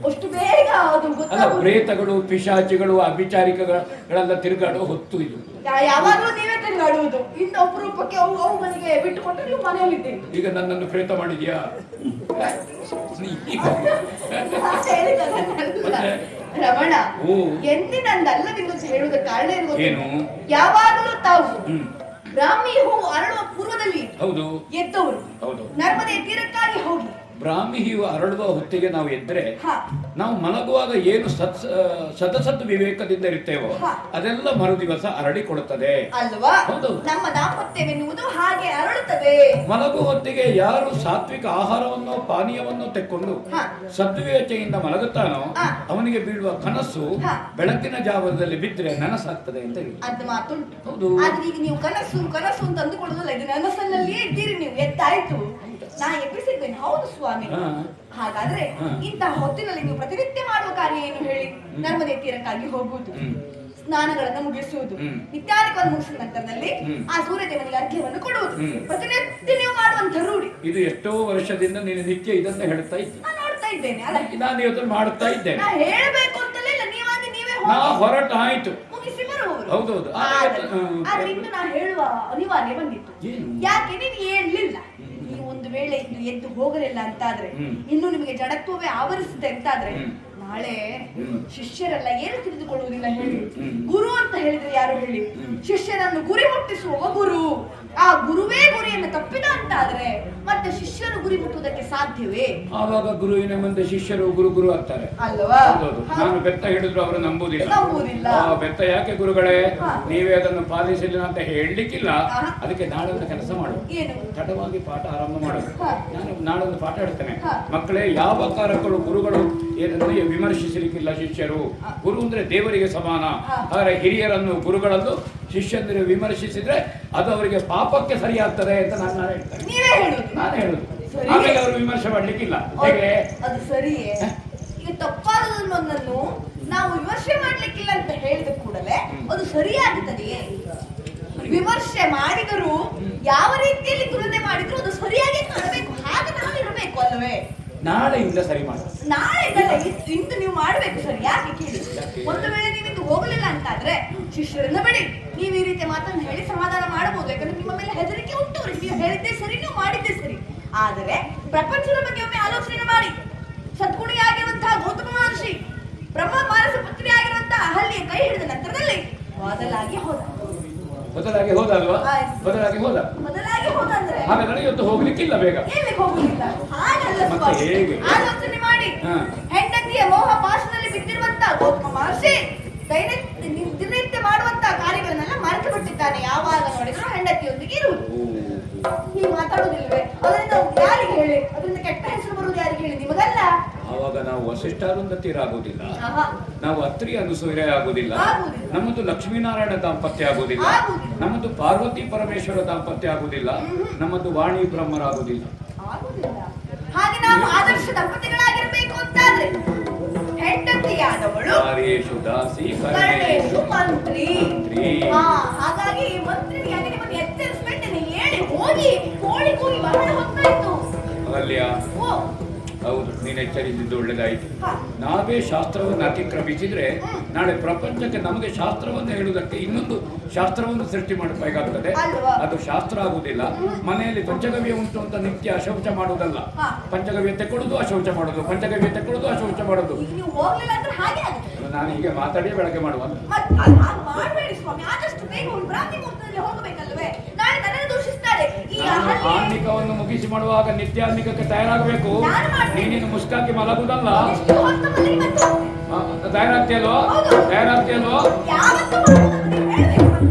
ಅಷ್ಟು ಬೇಗ ಅದು ಅಲ್ಲ, ಗೊತ್ತಾಗುವುದು. ಪ್ರೇತಗಳು, ಪಿಶಾಚಿಗಳು, ಅಭಿಚಾರಿಕಗಳೆಲ್ಲ ತಿರುಗಾಡೋ ಹೊತ್ತು ಇದು. ಯಾವಾಗಲೂ ನೀವೇ ತಿರುಗಾಡುವುದು. ಇನ್ನು ಅಪರೂಪಕ್ಕೆ ಅವು ಮನೆಗೆ ಬಿಟ್ಟುಕೊಟ್ಟು ನೀವು ಮನೆಯಲ್ಲಿದ್ದೀರಿ. ಈಗ ನನ್ನನ್ನು ಪ್ರೇತ ಮಾಡಿದ್ಯಾ? ರಮಣ, ಓ. ಎಂದಿನಂದಲ್ಲವೆಂದು ಹೇಳುವುದ ಕಾರಣ ಏನು? ಯಾವಾಗಲೂ ತಾವು ಹ್ಮ್. ಬ್ರಾಹ್ಮಿ ಹೂವು ಅರಳುವ ಪೂರ್ವದಲ್ಲಿ ಹೌದು ಎದ್ದವರು ಹೌದು. ನರ್ಮದೆ ತೀರಕ್ಕಾಗಿ ಹೋಗಿ ಬ್ರಾಹ್ಮಿ ಹೀವು ಅರಳುವ ಹೊತ್ತಿಗೆ ನಾವು ಎದ್ರೆ ಹಾ. ನಾವು ಮಲಗುವಾಗ ಏನು ಸದಸತ್ ವಿವೇಕದಿಂದ ಇರ್ತೇವೋ ಹಾ. ಅದೆಲ್ಲ ಮರುದಿವಸ ಅರಳಿಕೊಡುತ್ತದೆ ಅಲ್ವಾ? ಹೌದು. ನಮ್ಮ ದಾಂಪತ್ಯವೆನ್ನುವುದು ಹಾಗೆ ಅರಳುತ್ತದೆ. ಮಲಗುವ ಹೊತ್ತಿಗೆ ಯಾರು ಸಾತ್ವಿಕ ಆಹಾರವನ್ನು ಪಾನೀಯವನ್ನು ತೆಕ್ಕೊಂಡು ಹಾ. ಸದ್ವಿವೇಚೆಯಿಂದ ಮಲಗುತ್ತಾನೋ ಹಾ. ಅವನಿಗೆ ಬೀಳುವ ಕನಸು ಹಾ. ಬೆಳಕಿನ ಜಾವದಲ್ಲಿ ಬಿದ್ದರೆ ನನಸಾಗ್ತದೆ ಅಂತ ಹೇಳಿ. ಅದು ಮಾತುಂಟು. ಹೌದು. ಆದ್ರೆ ಈಗ ನೀವು ಕನಸು ಕನಸು ಅಂತ ಅಂದುಕೊಳ್ಳೋದಲ್ಲ, ಇದು ನನಸನ್ನಲ್ಲಿಯೇ ಇದ್ದೀರಿ ನೀವು. ಎತ್ತಾಯ್ತು, ನಾ ಎಬ್ಬಿಸಿದ್ದೇನೆ. ಹೌದು ಸ್ವಾಮಿ. ಹಾ. ಹಾಗಾದ್ರೆ ಹಾ. ಇಂತಹ ಹೊತ್ತಿನಲ್ಲಿ ನೀವು ಪ್ರತಿನಿತ್ಯ ಮಾಡುವ ಕಾರ್ಯ ಏನು ಹೇಳಿ? ನರ್ಮದೆ ತೀರಕ್ಕಾಗಿ ಹೋಗುವುದು, ಹ್ಮ್. ಸ್ನಾನಗಳನ್ನು ಮುಗಿಸುವುದು, ಹ್ಮ್. ನಿತ್ಯಾದಿಗಳನ್ನು ಮುಗಿಸಿದ ನಂತರದಲ್ಲಿ ಹ್ಮ್. ಆ ಸೂರ್ಯದೇವನಿಗೆ ಅರ್ಘ್ಯವನ್ನು ಕೊಡುವುದು ಹ್ಮ್. ಪ್ರತಿನಿತ್ಯ ನೀವು ಮಾಡುವಂತ ರೂಢಿ. ಇದು ಎಷ್ಟೋ ವರ್ಷದಿಂದ ನೀನು ನಿತ್ಯ ಇದನ್ನ ಹೇಳ್ತಾ ಇದ್ದೆ. ನಾನು ನೋಡ್ತಾ ಇದ್ದೇನೆ. ಅಲ್ಲ, ನಾನು ಇವತ್ತು ಮಾಡ್ತಾ ಇದ್ದೇನೆ. ನಾ ಹೇಳ್ಬೇಕು ಅಂತಲೇ ಇಲ್ಲ, ನೀವಾಗಿ ನೀವೇ ನಾ ಹೋಗಿ ಹೊರಟ ಆಯ್ತು. ಮುಗಿಸಿ ಬರುವವರು. ಹೌದೌದು. ಆದ್ರೆ ಇಂದು ನಾ ಹೇಳುವ ಅನಿವಾರ್ಯ ಬಂದಿತ್ತು. ಏನು? ಯಾಕೆ ನೀವು ಹೇಳಲಿಲ್ಲ? ನೀವು ಒಂದು ವೇಳೆ ಇಂದು ಎದ್ದು ಹೋಗಲಿಲ್ಲ ಅಂತಾದ್ರೆ, ಇನ್ನು ನಿಮಗೆ ಜಡತ್ವವೇ ಆವರಿಸಿದೆ ಅಂತಾದ್ರೆ, ನಾಳೆ ಶಿಷ್ಯರೆಲ್ಲ ಏನು ತಿಳಿದುಕೊಳ್ಳುವುದಿಲ್ಲ ಹೇಳಿ? ಗುರು ಅಂತ ಹೇಳಿದ್ರೆ ಯಾರು ಹೇಳಿ? ಶಿಷ್ಯರನ್ನು ಗುರಿ ಮುಟ್ಟಿಸುವ ಗುರು. ಆ ಗುರುವೇ ಗುರಿಯನ್ನು ತಪ್ಪಿದ ಅಂತಾದ್ರೆ ಮತ್ತೆ ಶಿಷ್ಯರು ಗುರಿ ಮುಟ್ಟುವುದಕ್ಕೆ ಸಾಧ್ಯವೇ? ಆವಾಗ ಗುರುವಿನ ಮುಂದೆ ಶಿಷ್ಯರು ಗುರು ಗುರು ಆಗ್ತಾರೆ ಅಲ್ವಾ? ಹೌದೌದು. ನಾನು ಬೆತ್ತ ಹಿಡಿದ್ರು ಅವರು ನಂಬುದಿಲ್ಲ. ನಂಬುವುದಿಲ್ಲ. ಬೆತ್ತ ಯಾಕೆ ಗುರುಗಳೇ ಹಾ. ನೀವೇ ಅದನ್ನು ಪಾಲಿಸಲಿಲ್ಲ ಅಂತ ಹೇಳಲಿಕ್ಕಿಲ್ಲ. ಆಹಾ. ಅದಕ್ಕೆ ನಾಳೊಂದು ಕೆಲಸ ಮಾಡು, ಏನು? ತಡವಾಗಿ ಪಾಠ ಆರಂಭ ಮಾಡೋದು. ಹಾ. ನಾನು ನಾಳೊಂದು ಪಾಠ ಹೇಳ್ತೇನೆ. ಹಾ. ಮಕ್ಕಳೇ, ಯಾವ ಕಾರಕಗಳು ಗುರುಗಳು ಏನನ್ನು ವಿಮರ್ಶಿಸಲಿಕ್ಕಿಲ್ಲ. ಶಿಷ್ಯರು ಗುರು ಅಂದ್ರೆ ದೇವರಿಗೆ ಸಮಾನ. ಹಾ. ಆದರೆ ಹಿರಿಯರನ್ನು ಗುರುಗಳನ್ನು ಶಿಷ್ಯಂದಿರು ವಿಮರ್ಶಿಸಿದ್ರೆ ಅದು ಅವರಿಗೆ ಪಾಪಕ್ಕೆ ಸರಿಯಾಗ್ತದೆ ಅಂತ ನಾನು ಹೇಳ್ತೇನೆ. ನೀವೇ ಹೇಳುದು. ನಾನು ಹೇಳುದು. ಸರಿ. ಆಮೇಲೆ ಅವರು ವಿಮರ್ಶೆ ಮಾಡ್ಲಿಕ್ಕಿಲ್ಲ. ಹೇಗೆ? ಅದು ಸರಿಯೇ? ಈಗ ತಪ್ಪಾದದನ್ನೊಂದನ್ನು ನಾವು ವಿಮರ್ಶೆ ಮಾಡ್ಲಿಕ್ಕಿಲ್ಲ ಅಂತ ಹೇಳಿದ ಕೂಡಲೇ ಅದು ಸರಿಯಾಗುತ್ತದೆಯೇ? ವಿಮರ್ಶೆ ಮಾಡಿದರೂ ಯಾವ ರೀತಿಯಲ್ಲಿ ತುಲನೆ ಮಾಡಿದ್ರು ಅದು ಸರಿಯಾಗಿ ಕಾಣಬೇಕು. ಹಾಗೆ ನಾವು ಇರಬೇಕು ಅಲ್ಲವೇ? ನಾಳೆಯಿಂದ ಸರಿ ಮಾಡು. ನಾಳೆದಲ್ಲ, ಇಂದು ನೀವು ಮಾಡಬೇಕು. ಸರಿ, ಯಾಕೆ ಕೇಳಿ? ಒಂದು ವೇಳೆ ನೀವಿಂದು ಹೋಗಲಿಲ್ಲ ಅಂತಾದ್ರೆ ಶಿಷ್ಯರನ್ನ ಬಿಡಿ. ನೀವು ಈ ರೀತಿಯ ಮಾತನ್ನು ಹೇಳಿ ಸಮಾಧಾನ ಮಾಡಬಹುದು. ಯಾಕಂದ್ರೆ ನಿಮ್ಮ ಮೇಲೆ ಹೆದರಿಕೆ ಉಂಟು ಅವರಿಗೆ. ನೀವು ಹೇಳಿದ್ದೇ ಸರಿ, ನೀವು ಮಾಡಿದ್ದೇ ಸರಿ. ಆದರೆ ಪ್ರಪಂಚದ ಬಗ್ಗೆ ಒಮ್ಮೆ ಆಲೋಚನೆ ಮಾಡಿ. ಸದ್ಗುಣಿಯಾಗಿರುವಂತಹ ಗೌತಮ ಮಹರ್ಷಿ ಬ್ರಹ್ಮ ಮಾನಸ ಪುತ್ರಿ ಆಗಿರುವಂತಹ ಅಹಲ್ಯೆ ಕೈ ಹಿಡಿದ ನಂತರದಲ್ಲಿ ಬದಲಾಗಿ ಹೋದ. ಬದಲಾಗಿ ಹೋದ ಅಲ್ವಾ? ಬದಲಾಗಿ ಹೋದ. ಬದಲಾಗಿ ಹೋದ ಅಂದ್ರೆ ಹಾಗಾದ್ರೆ ಇವತ್ತು ಹೋಗ್ಲಿಕ್ಕಿಲ್ಲ ಬೇಗ. ಎಲ್ಲಿ ಹೋಗುದಿಲ್ಲ? ಹಾಗಲ್ಲ ಮತ್ತೆ ಸ್ವಾಮಿ. ಹೇಗೆ? ಆಲೋಚನೆ ಮಾಡಿ. ಹಾ. ಹೆಂಡತಿಯ ಮೋಹ ಪಾಶದಲ್ಲಿ ಬಿದ್ದಿರುವಂತ ಗೌತಮ ಮಹರ್ಷಿ ದಿನನಿತ್ಯ ಮಾಡುವಂತ ಕಾರ್ಯಗಳನ್ನೆಲ್ಲ ಮರೆತು ಬಿಟ್ಟಿದ್ದಾನೆ. ಯಾವಾಗ ನೋಡಿದ್ರು ಹೆಂಡತಿಯೊಂದಿಗೆ ಇರುವುದು. ಹೀಗೆ ಮಾತಾಡುವುದಿಲ್ವೇ? ಅದರಿಂದ ಯಾರಿಗೆ ಹೇಳಿ? ಅದರಿಂದ ಕೆಟ್ಟ ಹೆಸರು ಬರುವುದು ಯಾರಿಗೆ ಹೇಳಿ? ನಿಮಗಲ್ಲ. ಆವಾಗ ನಾವು ವಸಿಷ್ಠಾರುಂಧತಿರಾಗುವುದಿಲ್ಲ, ಆಹಾ. ನಾವು ಅತ್ರಿ ಅನುಸೂಯೆ ಆಗುವುದಿಲ್ಲ, ಆಗುವುದಿಲ್ಲ. ನಮ್ಮದು ಲಕ್ಷ್ಮೀನಾರಾಯಣ ದಾಂಪತ್ಯ ಆಗುವುದಿಲ್ಲ, ಆಗುವುದಿಲ್ಲ. ನಮ್ಮದು ಪಾರ್ವತಿ ಪರಮೇಶ್ವರ ದಾಂಪತ್ಯ ಆಗುವುದಿಲ್ಲ, ನಮ್ಮದು ವಾಣಿ ಬ್ರಹ್ಮರಾಗುವುದಿಲ್ಲ. ಆಗುವುದಿಲ್ಲ. ಹಾಗೆ ನಾವು ಆದರ್ಶ ದಂಪತಿಗಳಾಗಿರಬೇಕು ಅಂತಾದ್ರೆ ಹೆಂಡತಿಯಾದವಳು ಕಾರ್ಯೇಷು ದಾಸಿ ಕರ್ಣೇಶು ಮಂತ್ರಿ. ಮಂತ್ರಿ. ಹಾಗಾಗಿ ಮಂತ್ರಿಯಾಗಿ ನಿಮ್ಮನ್ನು ಎಚ್ಚರಿಸಬೇಕೇನೆ. ಹೇಳಿ ಹೋಗಿ ಕೋಳಿ ಕೂಗಿ ಬಹಳ ಹೊತ್ತಾಯ್ತು. ಅಗಲ್ಯ, ಓ, ಹೌದು, ನೀನು ಎಚ್ಚರಿಸಿದ್ದು ಒಳ್ಳೆದಾಯಿತು. ಹಾ. ನಾವೇ ಶಾಸ್ತ್ರವನ್ನು ಅತಿಕ್ರಮಿಸಿದ್ರೆ ನಾಳೆ ಪ್ರಪಂಚಕ್ಕೆ ನಮಗೆ ಶಾಸ್ತ್ರವನ್ನು ಹೇಳುವುದಕ್ಕೆ ಇನ್ನೊಂದು ಶಾಸ್ತ್ರವನ್ನು ಸೃಷ್ಟಿ ಮಾಡಬೇಕಾಗ್ತದೆ. ಅಲ್ವಾ? ಅದು ಶಾಸ್ತ್ರ ಆಗುವುದಿಲ್ಲ. ಮನೆಯಲ್ಲಿ ಪಂಚಗವ್ಯ ಉಂಟು ಅಂತ ನಿತ್ಯ ಅಶೌಚ ಮಾಡುವುದಲ್ಲ. ಹಾ. ಪಂಚಗವ್ಯ ತೆಕ್ಕೊಳ್ಳೋದು ಅಶೌಚ ಮಾಡೋದು, ಪಂಚಗವ್ಯ ತೆಕ್ಕೊಳ್ಳೋದು ಅಶೌಚ ಮಾಡೋದು. ಈಗ ನೀವು ಹೋಗ್ಲಿಲ್ಲ ಅಂದ್ರೆ ಹಾಗೆ ಆಗುತ್ತೆ. ನಾನು ಹೀಗೆ ಮಾತಾಡಿ ಬೆಳಗ್ಗೆ ಮಾಡುವ. ಮತ್ತೆ ಮಾಡಬೇಡಿ ಸ್ವಾಮಿ, ಆದಷ್ಟು ಬೇಗ ಒಂದು ಬ್ರಾಹ್ಮಿ ಮುಹೂರ್ತದಲ್ಲಿ ಹೋಗಬೇಕಲ್ವೇ? ನಾಳೆ ನನ್ನನ್ನು ದೂಷಿಸ್ತಾರೆ. ಈ ಅಹಲ್ಯೆ ಆನ್ನಿಕವನ್ನು ಮುಗಿಸಿ ಮಾಡುವಾಗ ನಿತ್ಯ ಆನ್ನಿಕಕ್ಕೆ ತಯಾರಾಗಬೇಕು. ನಾನು ಮಾಡ್ತೀನಿ. ನೀನಿನ್ನು ಮುಸ್ಕಾಕಿ ಮಲಗುದಲ್ಲ. ಎಷ್ಟು ಹೊತ್ತು ಮನೆಗೆ ಮತ್ತೆ ಹೋಗ್ತೀನಿ. ತಯಾರಾಗ್ತೀಯಲ್ವೋ? ಹೌದು. ತಯಾರಾಗ್ತೀಯಲ್ವೋ? ಯಾವತ್ತೂ ಮಾಡೋದು ಅಂತ ನೀವು ಹೇಳ್ಬೇಕು.